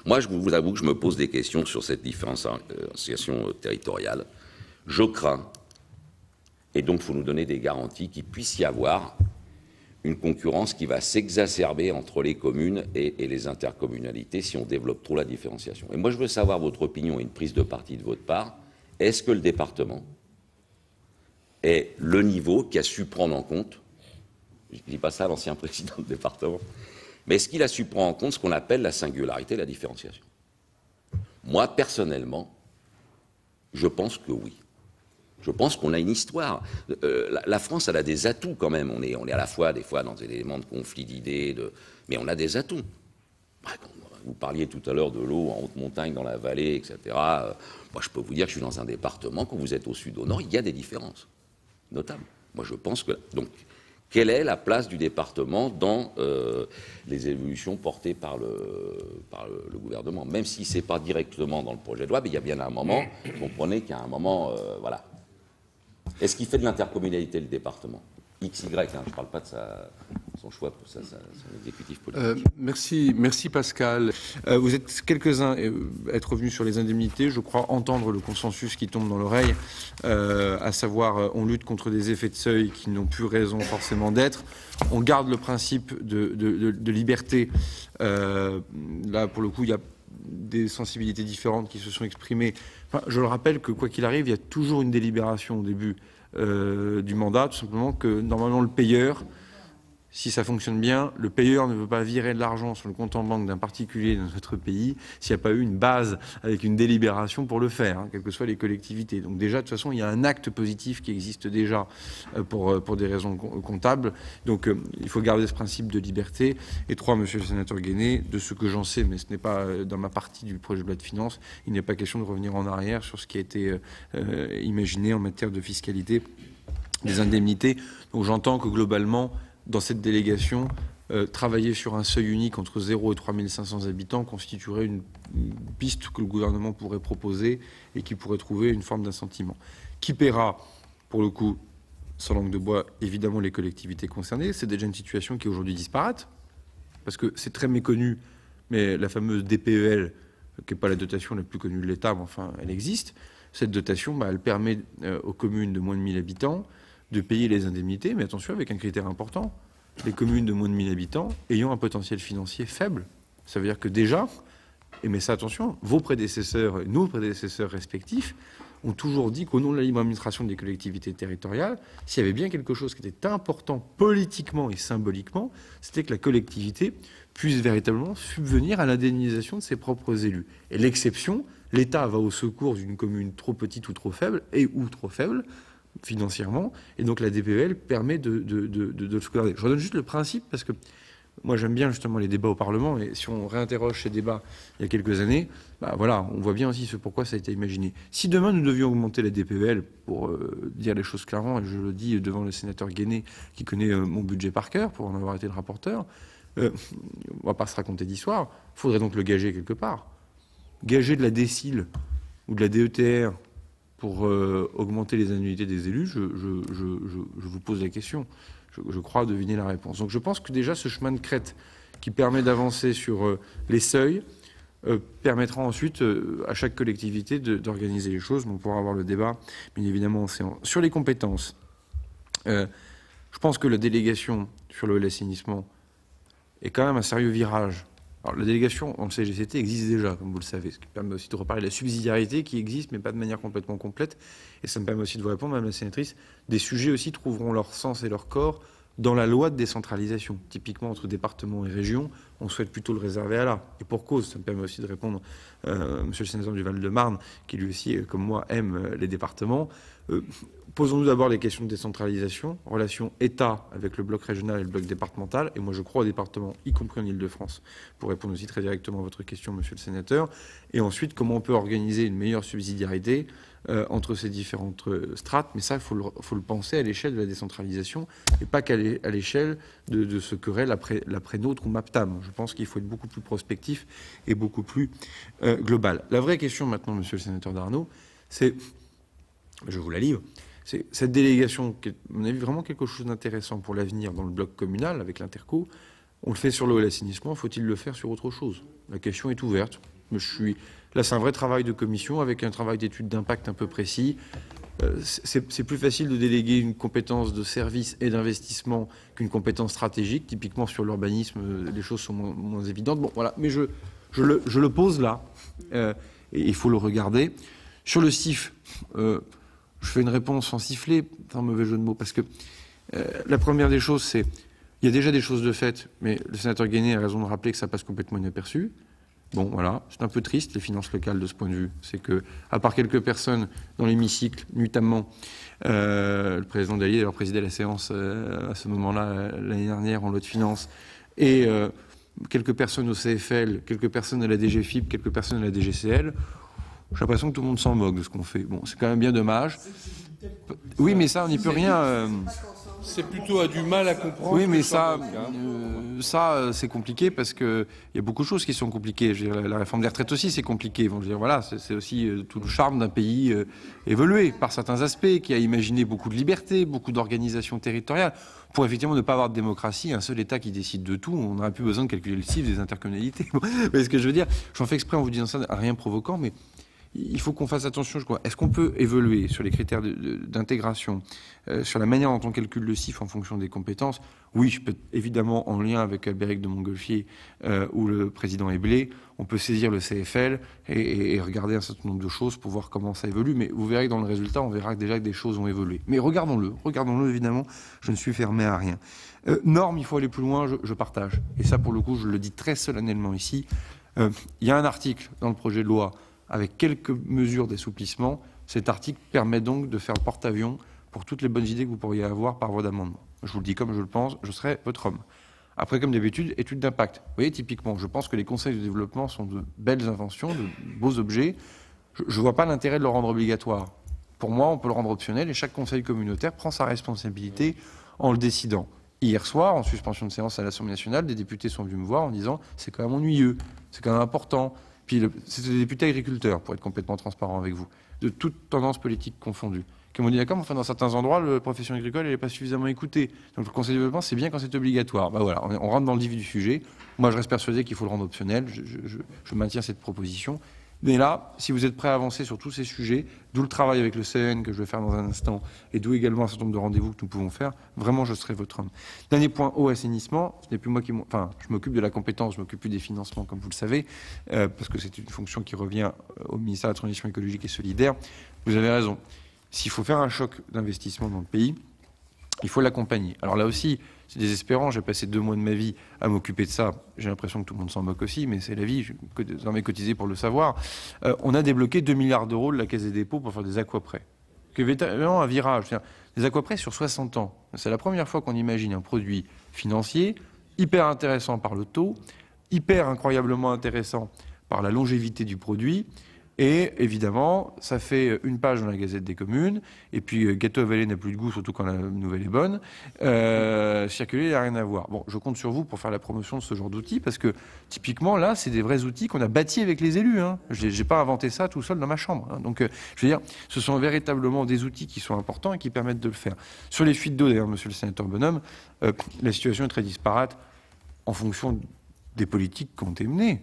Moi, je vous avoue que je me pose des questions sur cette différenciation territoriale. Je crains, et donc il faut nous donner des garanties qu'il puisse y avoir une concurrence qui va s'exacerber entre les communes et les intercommunalités si on développe trop la différenciation. Et moi, je veux savoir votre opinion et une prise de parti de votre part. Est-ce que le département est le niveau qui a su prendre en compte, je ne dis pas ça à l'ancien président du département, mais est-ce qu'il a su prendre en compte ce qu'on appelle la singularité et la différenciation? Moi, personnellement, je pense que oui. Je pense qu'on a une histoire. La France, elle a des atouts quand même. On est à la fois, des fois, dans des éléments de conflit d'idées, mais on a des atouts. Vous parliez tout à l'heure de l'eau en haute montagne, dans la vallée, etc. Moi, je peux vous dire que je suis dans un département, quand vous êtes au sud, au nord, il y a des différences notables. Moi, je pense que... Donc, quelle est la place du département dans les évolutions portées par le gouvernement? Même si ce n'est pas directement dans le projet de loi, mais il y a bien un moment, vous comprenez qu'il y a un moment... voilà. Est-ce qu'il fait de l'intercommunalité, le département? XY, je ne parle pas de son choix, son exécutif politique. Merci Pascal. Vous êtes quelques-uns à être revenus sur les indemnités. Je crois entendre le consensus qui tombe dans l'oreille, à savoir on lutte contre des effets de seuil qui n'ont plus raison forcément d'être. On garde le principe de liberté. Là, pour le coup, il y a des sensibilités différentes qui se sont exprimées. Enfin, je le rappelle que quoi qu'il arrive, il y a toujours une délibération au début du mandat, tout simplement que normalement le payeur, si ça fonctionne bien, le payeur ne veut pas virer de l'argent sur le compte en banque d'un particulier dans notre pays s'il n'y a pas eu une base avec une délibération pour le faire, quelles que soient les collectivités. Donc déjà, de toute façon, il y a un acte positif qui existe déjà pour des raisons comptables. Donc il faut garder ce principe de liberté. Et 3, monsieur le sénateur Guéné, de ce que j'en sais, mais ce n'est pas dans ma partie du projet de loi de finances, il n'est pas question de revenir en arrière sur ce qui a été imaginé en matière de fiscalité des indemnités. Donc j'entends que globalement, dans cette délégation, travailler sur un seuil unique entre 0 et 3500 habitants constituerait une piste que le gouvernement pourrait proposer et qui pourrait trouver une forme d'assentiment. Qui paiera, pour le coup, sans langue de bois, évidemment les collectivités concernées. C'est déjà une situation qui est aujourd'hui disparate, parce que c'est très méconnu, mais la fameuse DPEL, qui n'est pas la dotation la plus connue de l'État, mais enfin, elle existe. Cette dotation, elle permet aux communes de moins de 1000 habitants de payer les indemnités, mais attention, avec un critère important. Les communes de moins de 1000 habitants ayant un potentiel financier faible. Ça veut dire que déjà, et mais ça attention, vos prédécesseurs, nos prédécesseurs respectifs, ont toujours dit qu'au nom de la libre administration des collectivités territoriales, s'il y avait bien quelque chose qui était important politiquement et symboliquement, c'était que la collectivité puisse véritablement subvenir à l'indemnisation de ses propres élus. Et l'exception, l'État va au secours d'une commune trop petite ou trop faible, et ou trop faible, financièrement, et donc la DPEL permet de le sauvegarder. Je redonne juste le principe, parce que moi j'aime bien justement les débats au Parlement, et si on réinterroge ces débats il y a quelques années, voilà, on voit bien aussi ce pourquoi ça a été imaginé. Si demain nous devions augmenter la DPEL, pour dire les choses clairement, et je le dis devant le sénateur Guéné, qui connaît mon budget par cœur, pour en avoir été le rapporteur, on va pas se raconter d'histoire, il faudrait donc le gager quelque part. Gager de la DSIL ou de la DETR pour augmenter les annuités des élus, je vous pose la question. Je crois deviner la réponse. Donc je pense que déjà ce chemin de crête qui permet d'avancer sur les seuils permettra ensuite à chaque collectivité d'organiser les choses. On pourra avoir le débat, bien évidemment, en séance. Sur les compétences, je pense que la délégation sur le assainissement est quand même un sérieux virage. Alors, la délégation en CGCT existe déjà, comme vous le savez, ce qui permet aussi de reparler de la subsidiarité qui existe, mais pas de manière complètement complète. Et ça me permet aussi de vous répondre, Madame la sénatrice, des sujets aussi trouveront leur sens et leur corps dans la loi de décentralisation. Typiquement, entre départements et régions, on souhaite plutôt le réserver à là. Et pour cause, ça me permet aussi de répondre Monsieur le sénateur du Val-de-Marne, qui lui aussi, comme moi, aime les départements. Posons-nous d'abord les questions de décentralisation, relation État avec le bloc régional et le bloc départemental. Et moi, je crois au département, y compris en Ile-de-France, pour répondre aussi très directement à votre question, Monsieur le sénateur. Et ensuite, comment on peut organiser une meilleure subsidiarité entre ces différentes strates. Mais ça, il faut le penser à l'échelle de la décentralisation et pas qu'à l'échelle de ce qu'aurait l'après-nôtre ou MAPTAM. Je pense qu'il faut être beaucoup plus prospectif et beaucoup plus global. La vraie question maintenant, Monsieur le sénateur Darnaud, c'est, je vous la livre, c'est cette délégation qui est, à mon avis, vraiment quelque chose d'intéressant pour l'avenir dans le bloc communal avec l'Interco. On le fait sur l'eau et l'assainissement, faut-il le faire sur autre chose? La question est ouverte. Là, c'est un vrai travail de commission avec un travail d'étude d'impact un peu précis. C'est plus facile de déléguer une compétence de service et d'investissement qu'une compétence stratégique. Typiquement, sur l'urbanisme, les choses sont moins évidentes. Bon, voilà, mais je le pose là, et il faut le regarder. Sur le CIF, je fais une réponse sans siffler, c'est un mauvais jeu de mots, parce que la première des choses, c'est il y a déjà des choses de fait, mais le sénateur Guéné a raison de rappeler que ça passe complètement inaperçu. Bon, voilà, c'est un peu triste, les finances locales, de ce point de vue. C'est que, à part quelques personnes dans l'hémicycle, notamment le président Dallier, d'ailleurs présidé la séance à ce moment-là, l'année dernière, en loi de finances, et quelques personnes au CFL, quelques personnes à la DGFIP, quelques personnes à la DGCL, j'ai l'impression que tout le monde s'en moque de ce qu'on fait. Bon, c'est quand même bien dommage. Oui, mais ça, on n'y peut rien. C'est plutôt a du mal à comprendre. Oui, mais ça, c'est compliqué parce qu'il y a beaucoup de choses qui sont compliquées. Je veux dire, la réforme des retraites aussi, c'est compliqué. Bon, je veux dire, voilà, c'est aussi tout le charme d'un pays évolué par certains aspects, qui a imaginé beaucoup de liberté, beaucoup d'organisation territoriale. Pour effectivement ne pas avoir de démocratie, un seul État qui décide de tout, on n'aurait plus besoin de calculer le CIF des intercommunalités. Mais ce que je veux dire, j'en fais exprès en vous disant ça, rien provoquant, mais il faut qu'on fasse attention. Est-ce qu'on peut évoluer sur les critères d'intégration, sur la manière dont on calcule le CIF en fonction des compétences? Oui, je peux évidemment, en lien avec Albéric de Montgolfier ou le président Eblé, on peut saisir le CFL et regarder un certain nombre de choses pour voir comment ça évolue. Mais vous verrez que dans le résultat, on verra déjà que des choses ont évolué. Mais regardons-le évidemment, je ne suis fermé à rien. Normes, il faut aller plus loin, je partage. Et ça, pour le coup, je le dis très solennellement ici. Il y a un article dans le projet de loi avec quelques mesures d'assouplissement. Cet article permet donc de faire le porte-avions pour toutes les bonnes idées que vous pourriez avoir par voie d'amendement. Je vous le dis comme je le pense, je serai votre homme. Après, comme d'habitude, étude d'impact. Vous voyez, typiquement, je pense que les conseils de développement sont de belles inventions, de beaux objets. Je ne vois pas l'intérêt de le rendre obligatoire. Pour moi, on peut le rendre optionnel et chaque conseil communautaire prend sa responsabilité en le décidant. Hier soir, en suspension de séance à l'Assemblée nationale, des députés sont venus me voir en disant « c'est quand même ennuyeux, c'est quand même important ». Puis c'était des députés agriculteurs, pour être complètement transparent avec vous, de toutes tendances politiques confondues, qui m'ont dit d'accord, mais enfin, dans certains endroits, la profession agricole n'est pas suffisamment écoutée. Donc le conseil de développement, c'est bien quand c'est obligatoire. Ben voilà, on rentre dans le vif du sujet. Moi, je reste persuadé qu'il faut le rendre optionnel. Je maintiens cette proposition. Mais là, si vous êtes prêts à avancer sur tous ces sujets, d'où le travail avec le CN que je vais faire dans un instant, et d'où également un certain nombre de rendez-vous que nous pouvons faire, vraiment, je serai votre homme. Dernier point, eau, assainissement. Ce n'est plus moi qui... Enfin, je m'occupe de la compétence, je m'occupe plus des financements, comme vous le savez, parce que c'est une fonction qui revient au ministère de la Transition écologique et solidaire. Vous avez raison. S'il faut faire un choc d'investissement dans le pays, il faut l'accompagner. Alors là aussi, c'est désespérant. J'ai passé 2 mois de ma vie à m'occuper de ça. J'ai l'impression que tout le monde s'en moque aussi, mais c'est la vie. J'en ai cotisé pour le savoir. On a débloqué 2 milliards d'euros de la Caisse des dépôts pour faire des aquaprêts. C'est vraiment un virage. Des aquaprêts sur 60 ans. C'est la première fois qu'on imagine un produit financier hyper intéressant par le taux, hyper incroyablement intéressant par la longévité du produit. Et évidemment, ça fait une page dans la Gazette des communes. Et puis, gâteau avalé n'a plus de goût, surtout quand la nouvelle est bonne. Circuler, il n'y a rien à voir. Bon, je compte sur vous pour faire la promotion de ce genre d'outils, parce que typiquement, là, c'est des vrais outils qu'on a bâtis avec les élus. Hein. Je n'ai pas inventé ça tout seul dans ma chambre. Hein. Donc, je veux dire, ce sont véritablement des outils qui sont importants et qui permettent de le faire. Sur les fuites d'eau, d'ailleurs, monsieur le sénateur Bonhomme, la situation est très disparate en fonction des politiques qui ont été menées.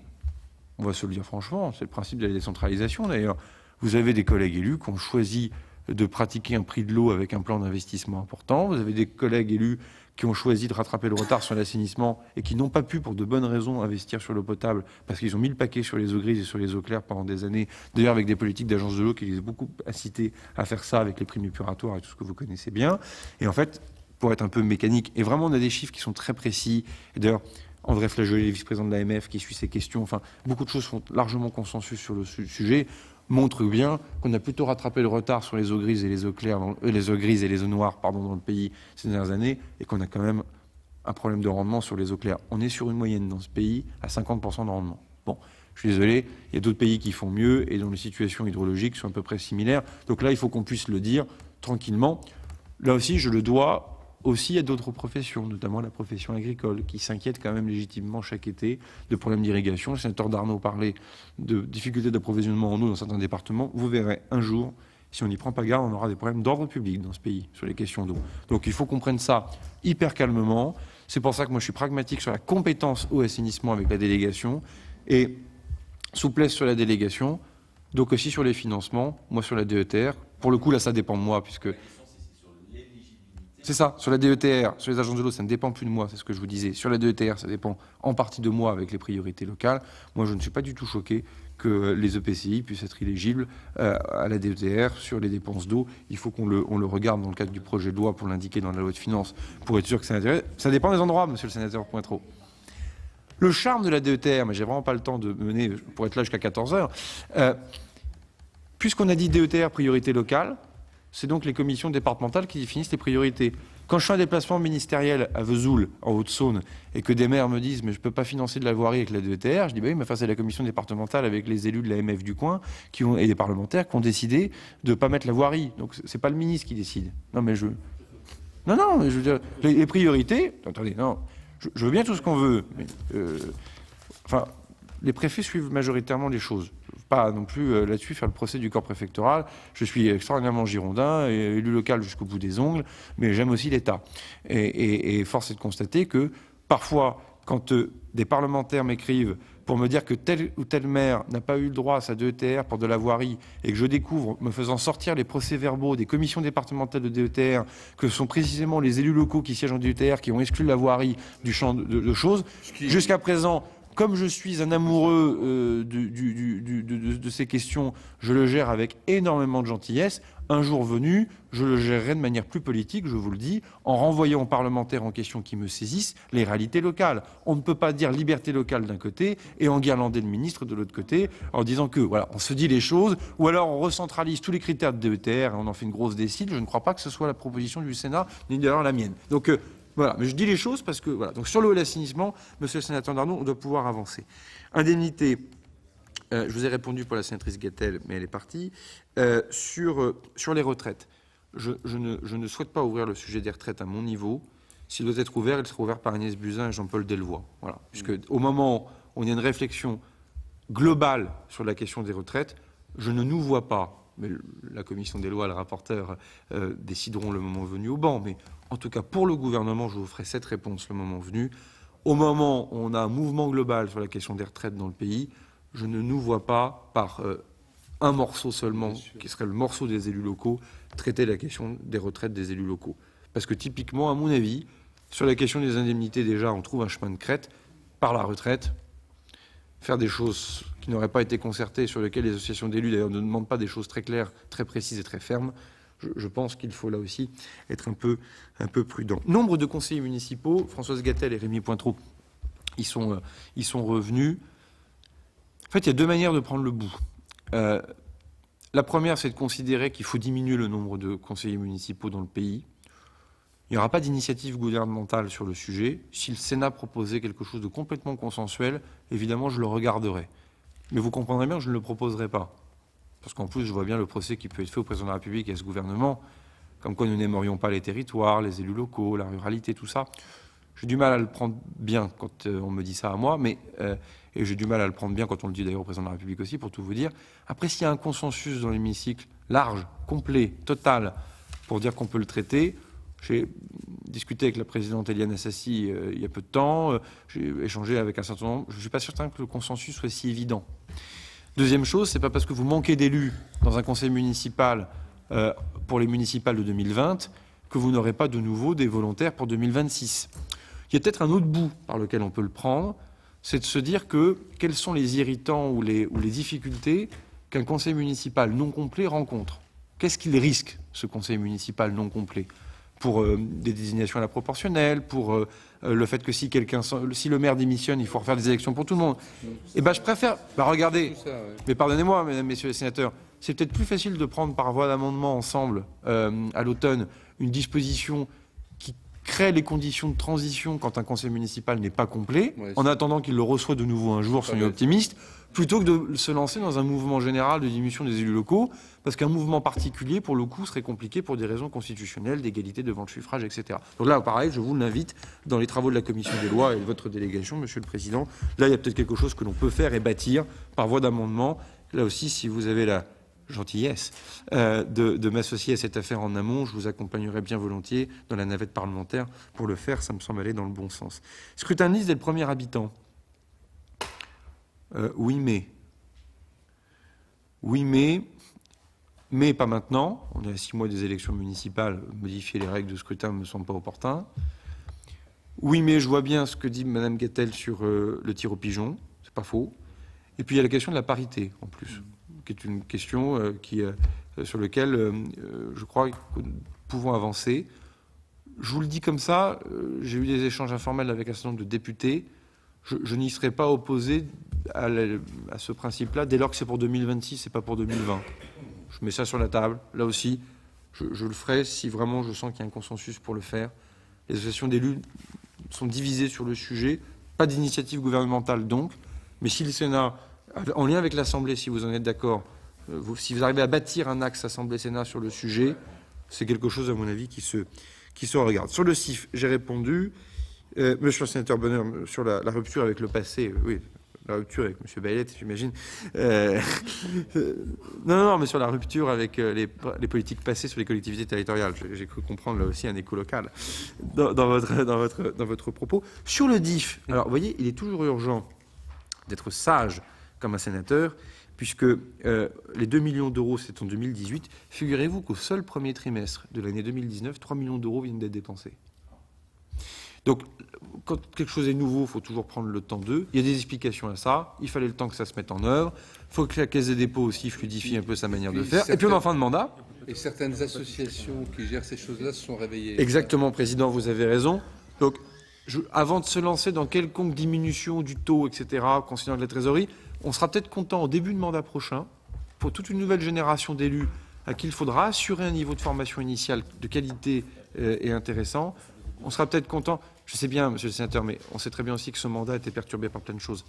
On va se le dire franchement, c'est le principe de la décentralisation. D'ailleurs, vous avez des collègues élus qui ont choisi de pratiquer un prix de l'eau avec un plan d'investissement important. Vous avez des collègues élus qui ont choisi de rattraper le retard sur l'assainissement et qui n'ont pas pu, pour de bonnes raisons, investir sur l'eau potable parce qu'ils ont mis le paquet sur les eaux grises et sur les eaux claires pendant des années. D'ailleurs, avec des politiques d'agence de l'eau qui les ont beaucoup incités à faire ça avec les primes épuratoires et tout ce que vous connaissez bien. Et en fait, pour être un peu mécanique, et vraiment on a des chiffres qui sont très précis. Et d'ailleurs, André Flageolet, vice-président de l'AMF, qui suit ces questions. Enfin, beaucoup de choses font largement consensus sur le sujet, montrent bien qu'on a plutôt rattrapé le retard sur les eaux grises et les eaux claires, les eaux grises et les eaux noires, dans le pays ces dernières années, et qu'on a quand même un problème de rendement sur les eaux claires. On est sur une moyenne dans ce pays à 50% de rendement. Bon, je suis désolé, il y a d'autres pays qui font mieux et dont les situations hydrologiques sont à peu près similaires. Donc là, il faut qu'on puisse le dire tranquillement. Là aussi, je le dois aussi à d'autres professions, notamment la profession agricole, qui s'inquiète quand même légitimement chaque été de problèmes d'irrigation. Le sénateur Darnaud parlait de difficultés d'approvisionnement en eau dans certains départements. Vous verrez un jour, si on n'y prend pas garde, on aura des problèmes d'ordre public dans ce pays sur les questions d'eau. Donc il faut qu'on prenne ça hyper calmement. C'est pour ça que moi je suis pragmatique sur la compétence eau et assainissement avec la délégation et souplesse sur la délégation, donc aussi sur les financements, moi sur la DETR. Pour le coup, là, ça dépend de moi, puisque... C'est ça, sur la DETR, sur les agences de l'eau, ça ne dépend plus de moi, c'est ce que je vous disais. Sur la DETR, ça dépend en partie de moi avec les priorités locales. Moi, je ne suis pas du tout choqué que les EPCI puissent être éligibles à la DETR sur les dépenses d'eau. Il faut qu'on le regarde dans le cadre du projet de loi pour l'indiquer dans la loi de finances, pour être sûr que c'est intéressant. Ça dépend des endroits, monsieur le sénateur Pointreau. Le charme de la DETR, mais j'ai vraiment pas le temps de mener, pour être là jusqu'à 14h, puisqu'on a dit DETR, priorité locale, c'est donc les commissions départementales qui définissent les priorités. Quand je fais un déplacement ministériel à Vesoul, en Haute-Saône, et que des maires me disent « mais je ne peux pas financer de la voirie avec la DETR », je dis bah « oui, mais c'est la commission départementale avec les élus de la MF du coin et des parlementaires qui ont décidé de ne pas mettre la voirie. Donc c'est pas le ministre qui décide. » Non, mais je veux dire, les priorités... Attendez, non, je veux bien tout ce qu'on veut, mais... enfin, les préfets suivent majoritairement les choses. Pas non plus là-dessus faire le procès du corps préfectoral. Je suis extraordinairement girondin, et élu local jusqu'au bout des ongles, mais j'aime aussi l'État. Et force est de constater que parfois, quand des parlementaires m'écrivent pour me dire que tel ou tel maire n'a pas eu le droit à sa DETR pour de la voirie, et que je découvre, me faisant sortir les procès-verbaux des commissions départementales de DETR, que ce sont précisément les élus locaux qui siègent en DETR qui ont exclu la voirie du champ de choses, jusqu'à présent... Comme je suis un amoureux de ces questions, je le gère avec énormément de gentillesse. Un jour venu, je le gérerai de manière plus politique, je vous le dis, en renvoyant aux parlementaires en question qui me saisissent les réalités locales. On ne peut pas dire liberté locale d'un côté et enguirlander le ministre de l'autre côté en disant que, voilà, on se dit les choses, ou alors on recentralise tous les critères de DETR et on en fait une grosse décide. Je ne crois pas que ce soit la proposition du Sénat, ni d'ailleurs la mienne. Donc, voilà, mais je dis les choses parce que, voilà. Donc sur l'eau et l'assainissement, monsieur le sénateur Darnaud, on doit pouvoir avancer. Indemnité je vous ai répondu pour la sénatrice Gatel, mais elle est partie. Sur les retraites, je ne souhaite pas ouvrir le sujet des retraites à mon niveau. S'il doit être ouvert, il sera ouvert par Agnès Buzyn et Jean-Paul Delevoye. Voilà. Puisque au moment où on a une réflexion globale sur la question des retraites, je ne nous vois pas, mais la commission des lois, le rapporteur décideront le moment venu au banc, mais en tout cas pour le gouvernement, je vous ferai cette réponse le moment venu. Au moment où on a un mouvement global sur la question des retraites dans le pays, je ne nous vois pas, par un morceau seulement, qui serait le morceau des élus locaux, traiter la question des retraites des élus locaux. Parce que typiquement, à mon avis, sur la question des indemnités, déjà, on trouve un chemin de crête par la retraite. Faire des choses qui n'auraient pas été concertées, sur lesquelles les associations d'élus, d'ailleurs, ne demandent pas des choses très claires, très précises et très fermes. Je pense qu'il faut là aussi être un peu prudent. Nombre de conseillers municipaux, Françoise Gatel et Rémy Pointreau, ils sont revenus. En fait, il y a deux manières de prendre le bout. La première, c'est de considérer qu'il faut diminuer le nombre de conseillers municipaux dans le pays. Il n'y aura pas d'initiative gouvernementale sur le sujet. Si le Sénat proposait quelque chose de complètement consensuel, évidemment, je le regarderai. Mais vous comprendrez bien que je ne le proposerai pas. Parce qu'en plus, je vois bien le procès qui peut être fait au président de la République et à ce gouvernement, comme quoi nous n'aimerions pas les territoires, les élus locaux, la ruralité, tout ça. J'ai du mal à le prendre bien quand on me dit ça à moi, et j'ai du mal à le prendre bien quand on le dit d'ailleurs au président de la République aussi, pour tout vous dire. Après, s'il y a un consensus dans l'hémicycle large, complet, total, pour dire qu'on peut le traiter, j'ai discuté avec la présidente Éliane Assassi il y a peu de temps, j'ai échangé avec un certain nombre. Je ne suis pas certain que le consensus soit si évident. Deuxième chose, c'est pas parce que vous manquez d'élus dans un conseil municipal pour les municipales de 2020 que vous n'aurez pas de nouveau des volontaires pour 2026. Il y a peut-être un autre bout par lequel on peut le prendre, c'est de se dire que quels sont les irritants ou les difficultés qu'un conseil municipal non complet rencontre. Qu'est-ce qu'il risque, ce conseil municipal non complet ? Pour des désignations à la proportionnelle, pour le fait que si le maire démissionne, il faut refaire des élections pour tout le monde. Eh ben, je préfère. Regardez. Mais pardonnez-moi, mesdames, messieurs les sénateurs, c'est peut-être plus facile de prendre par voie d'amendement ensemble à l'automne une disposition qui crée les conditions de transition quand un conseil municipal n'est pas complet, en attendant qu'il le reçoit de nouveau un jour, soyons optimistes, plutôt que de se lancer dans un mouvement général de diminution des élus locaux, parce qu'un mouvement particulier, pour le coup, serait compliqué pour des raisons constitutionnelles, d'égalité devant le suffrage, etc. Donc là, pareil, je vous l'invite dans les travaux de la Commission des lois et de votre délégation, Monsieur le Président. Là, il y a peut-être quelque chose que l'on peut faire et bâtir par voie d'amendement. Là aussi, si vous avez la gentillesse de m'associer à cette affaire en amont, je vous accompagnerai bien volontiers dans la navette parlementaire pour le faire. Ça me semble aller dans le bon sens. Scrutin de liste dès le premier habitant. Oui, mais pas maintenant. On est à 6 mois des élections municipales. Modifier les règles de scrutin ne me semble pas opportun. Oui, mais je vois bien ce que dit Mme Gatel sur le tir au pigeon. C'est pas faux. Et puis il y a la question de la parité, en plus, qui est une question sur laquelle je crois que nous pouvons avancer. Je vous le dis comme ça, j'ai eu des échanges informels avec un certain nombre de députés. Je n'y serais pas opposé à ce principe-là, dès lors que c'est pour 2026 et pas pour 2020. Je mets ça sur la table. Là aussi, je le ferai si vraiment je sens qu'il y a un consensus pour le faire. Les associations d'élus sont divisées sur le sujet. Pas d'initiative gouvernementale donc. Mais si le Sénat, en lien avec l'Assemblée, si vous en êtes d'accord, si vous arrivez à bâtir un axe Assemblée-Sénat sur le sujet, c'est quelque chose, à mon avis, qui se regarde. Sur le CIF, j'ai répondu. Monsieur le sénateur Bonheur, sur la rupture avec le passé, oui, la rupture avec M. Baillet, j'imagine. Non, mais sur la rupture avec les politiques passées sur les collectivités territoriales. J'ai cru comprendre là aussi un écho local dans votre propos. Sur le DIF, alors vous voyez, il est toujours urgent d'être sage comme un sénateur, puisque les 2 millions d'euros, c'est en 2018. Figurez-vous qu'au seul premier trimestre de l'année 2019, 3 millions d'euros viennent d'être dépensés. Donc, quand quelque chose est nouveau, il faut toujours prendre le temps d'eux. Il y a des explications à ça. Il fallait le temps que ça se mette en œuvre. Il faut que la Caisse des dépôts aussi fluidifie un peu sa manière de faire. Et puis, on est en fin de mandat. Et certaines associations qui gèrent ces choses-là se sont réveillées. Exactement, Président, vous avez raison. Donc, avant de se lancer dans quelconque diminution du taux, etc., considérant la trésorerie, on sera peut-être content au début de mandat prochain, pour toute une nouvelle génération d'élus à qui il faudra assurer un niveau de formation initiale de qualité et intéressant. On sera peut-être content Je sais bien, monsieur le sénateur, mais on sait très bien aussi que ce mandat a été perturbé par plein de choses.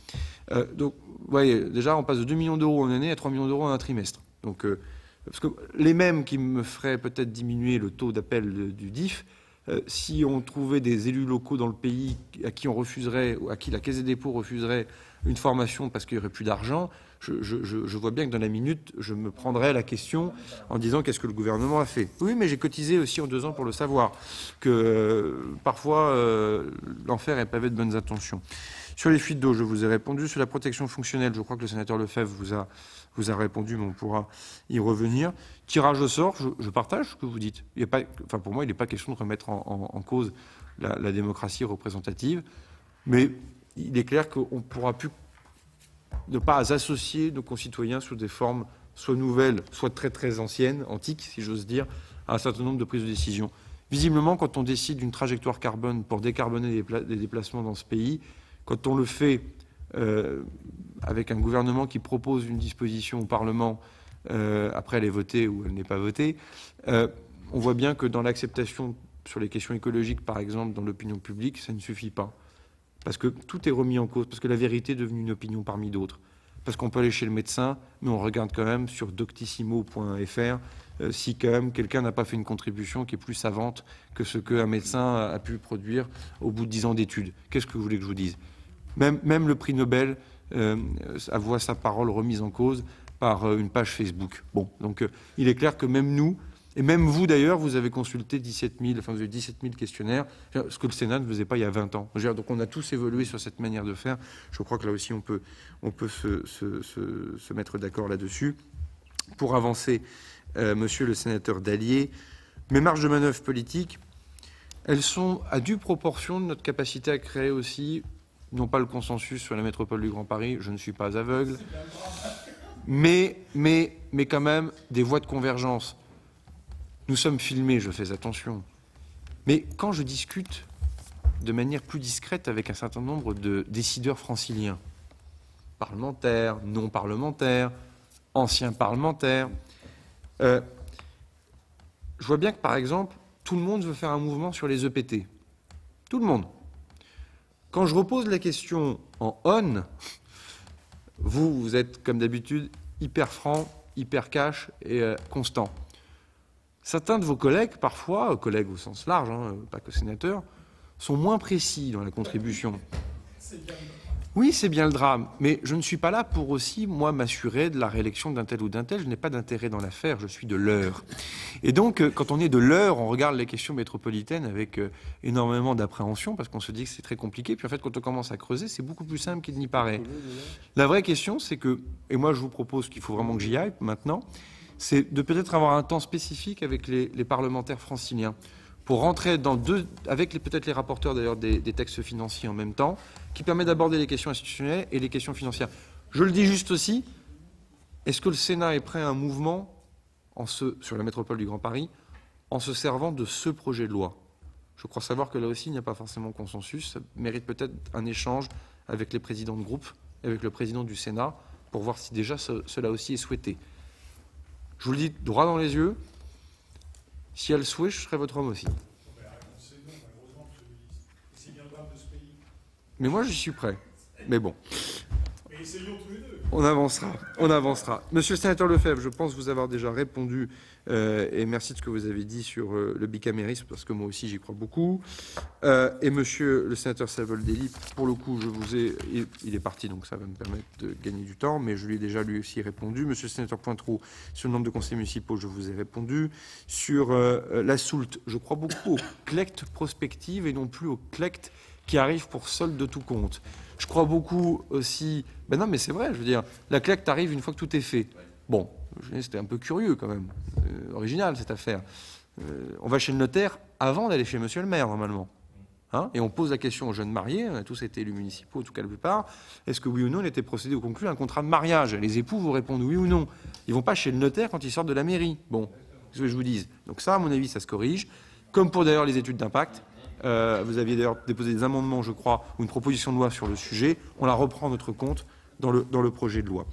Donc, vous voyez, déjà, on passe de 2 millions d'euros en année à 3 millions d'euros en un trimestre. Donc, parce que les mêmes qui me feraient peut-être diminuer le taux d'appel du DIF, si on trouvait des élus locaux dans le pays à qui on refuserait, ou à qui la Caisse des dépôts refuserait une formation parce qu'il n'y aurait plus d'argent, je vois bien que dans la minute, je me prendrais la question en disant qu'est-ce que le gouvernement a fait. Oui, mais j'ai cotisé aussi en 2 ans pour le savoir, que parfois l'enfer est pavé de bonnes intentions. Sur les fuites d'eau, je vous ai répondu. Sur la protection fonctionnelle, je crois que le sénateur Lefebvre vous a répondu, mais on pourra y revenir. Tirage au sort, je partage ce que vous dites. Il y a pas, enfin pour moi, il n'est pas question de remettre en cause la démocratie représentative, mais il est clair qu'on ne pourra plus ne pas associer nos concitoyens sous des formes soit nouvelles, soit très très anciennes, antiques, si j'ose dire, à un certain nombre de prises de décision. Visiblement, quand on décide d'une trajectoire carbone pour décarboner des déplacements dans ce pays, quand on le fait avec un gouvernement qui propose une disposition au Parlement, après elle est votée ou elle n'est pas votée, on voit bien que dans l'acceptation sur les questions écologiques, par exemple, dans l'opinion publique, ça ne suffit pas. Parce que tout est remis en cause, parce que la vérité est devenue une opinion parmi d'autres. Parce qu'on peut aller chez le médecin, mais on regarde quand même sur doctissimo.fr si quand même quelqu'un n'a pas fait une contribution qui est plus savante que ce qu'un médecin a pu produire au bout de 10 ans d'études. Qu'est-ce que vous voulez que je vous dise ? Même le prix Nobel voit sa parole remise en cause par une page Facebook. Bon, donc il est clair que même nous, et même vous d'ailleurs, vous avez consulté 17 000 questionnaires, ce que le Sénat ne faisait pas il y a 20 ans. Donc on a tous évolué sur cette manière de faire. Je crois que là aussi on peut se mettre d'accord là-dessus. Pour avancer, monsieur le sénateur Dallier, mes marges de manœuvre politiques, elles sont à due proportion de notre capacité à créer aussi, non pas le consensus sur la métropole du Grand Paris, je ne suis pas aveugle, mais quand même des voies de convergence. Nous sommes filmés, je fais attention. Mais quand je discute de manière plus discrète avec un certain nombre de décideurs franciliens, parlementaires, non parlementaires, anciens parlementaires, je vois bien que, par exemple, tout le monde veut faire un mouvement sur les EPT. Tout le monde. Quand je repose la question en on, vous êtes, comme d'habitude, hyper franc, hyper cash et constant. Certains de vos collègues, parfois, collègues au sens large, pas que sénateurs, sont moins précis dans la contribution. Oui, c'est bien le drame, mais je ne suis pas là pour aussi, moi, m'assurer de la réélection d'un tel ou d'un tel. Je n'ai pas d'intérêt dans l'affaire, je suis de l'heure. Et donc, quand on est de l'heure, on regarde les questions métropolitaines avec énormément d'appréhension, parce qu'on se dit que c'est très compliqué. Puis en fait, quand on commence à creuser, c'est beaucoup plus simple qu'il n'y paraît. La vraie question, c'est que, et moi je vous propose qu'il faut vraiment que j'y aille maintenant, c'est de peut-être avoir un temps spécifique avec les parlementaires franciliens, pour rentrer dans avec peut-être les rapporteurs d'ailleurs des textes financiers en même temps, qui permet d'aborder les questions institutionnelles et les questions financières. Je le dis juste aussi, est-ce que le Sénat est prêt à un mouvement sur la métropole du Grand Paris en se servant de ce projet de loi? Je crois savoir que là aussi il n'y a pas forcément consensus, ça mérite peut-être un échange avec les présidents de groupe, avec le président du Sénat, pour voir si déjà cela aussi est souhaité. Je vous le dis droit dans les yeux, si elle souhaite, je serai votre homme aussi. Mais moi, je suis prêt. Mais bon. On avancera. Monsieur le sénateur Lefebvre, je pense vous avoir déjà répondu, et merci de ce que vous avez dit sur le bicamérisme, parce que moi aussi j'y crois beaucoup. Et monsieur le sénateur Savoldelli, pour le coup, il est parti, donc ça va me permettre de gagner du temps, mais je lui ai déjà lui aussi répondu. Monsieur le sénateur Pointereau, sur le nombre de conseillers municipaux, je vous ai répondu. Sur la soulte, je crois beaucoup au CLECT prospective et non plus au CLECT qui arrive pour solde de tout compte. Je crois beaucoup aussi... Ben non, mais c'est vrai, je veux dire, la CLECT arrive une fois que tout est fait. Bon, c'était un peu curieux quand même, original cette affaire. On va chez le notaire avant d'aller chez monsieur le maire, normalement. Et on pose la question aux jeunes mariés, on a tous été élus municipaux, en tout cas la plupart, est-ce que oui ou non il était procédé au conclu un contrat de mariage? Les époux vous répondent oui ou non. Ils ne vont pas chez le notaire quand ils sortent de la mairie. Bon, ce que je vous dise. Donc ça, à mon avis, ça se corrige. Comme pour d'ailleurs les études d'impact. Vous aviez d'ailleurs déposé des amendements, je crois, ou une proposition de loi sur le sujet. On la reprend à notre compte dans le projet de loi.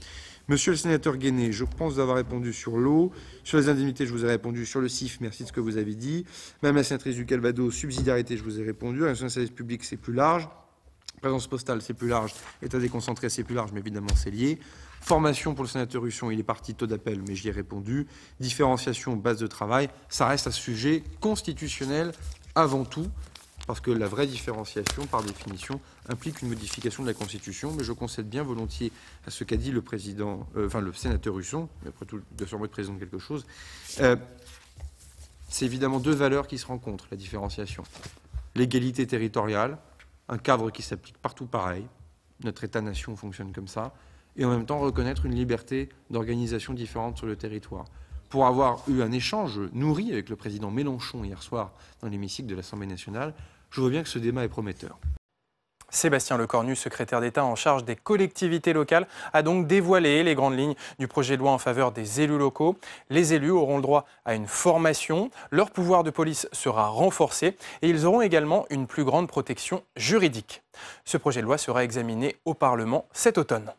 Monsieur le sénateur Guéné, je pense avoir répondu sur l'eau. Sur les indemnités, je vous ai répondu. Sur le CIF, merci de ce que vous avez dit. Madame la sénatrice du Calvados, subsidiarité, je vous ai répondu. Rénovation des services publics, c'est plus large. Présence postale, c'est plus large. État déconcentré, c'est plus large, mais évidemment, c'est lié. Formation pour le sénateur Husson, il est parti taux d'appel, mais j'y ai répondu. Différenciation, base de travail, ça reste un sujet constitutionnel avant tout, parce que la vraie différenciation, par définition, implique une modification de la Constitution, mais je concède bien volontiers à ce qu'a dit le président, le sénateur Husson, mais après tout, il doit sûrement être président de quelque chose. C'est évidemment deux valeurs qui se rencontrent, la différenciation. L'égalité territoriale, un cadre qui s'applique partout pareil, notre État-nation fonctionne comme ça, et en même temps reconnaître une liberté d'organisation différente sur le territoire. Pour avoir eu un échange nourri avec le président Mélenchon hier soir dans l'hémicycle de l'Assemblée nationale, je vois bien que ce débat est prometteur. Sébastien Lecornu, secrétaire d'État en charge des collectivités locales, a donc dévoilé les grandes lignes du projet de loi en faveur des élus locaux. Les élus auront le droit à une formation, leur pouvoir de police sera renforcé et ils auront également une plus grande protection juridique. Ce projet de loi sera examiné au Parlement cet automne.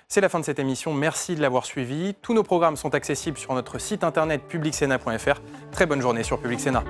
C'est la fin de cette émission, merci de l'avoir suivi. Tous nos programmes sont accessibles sur notre site internet publicsénat.fr. Très bonne journée sur Public Sénat.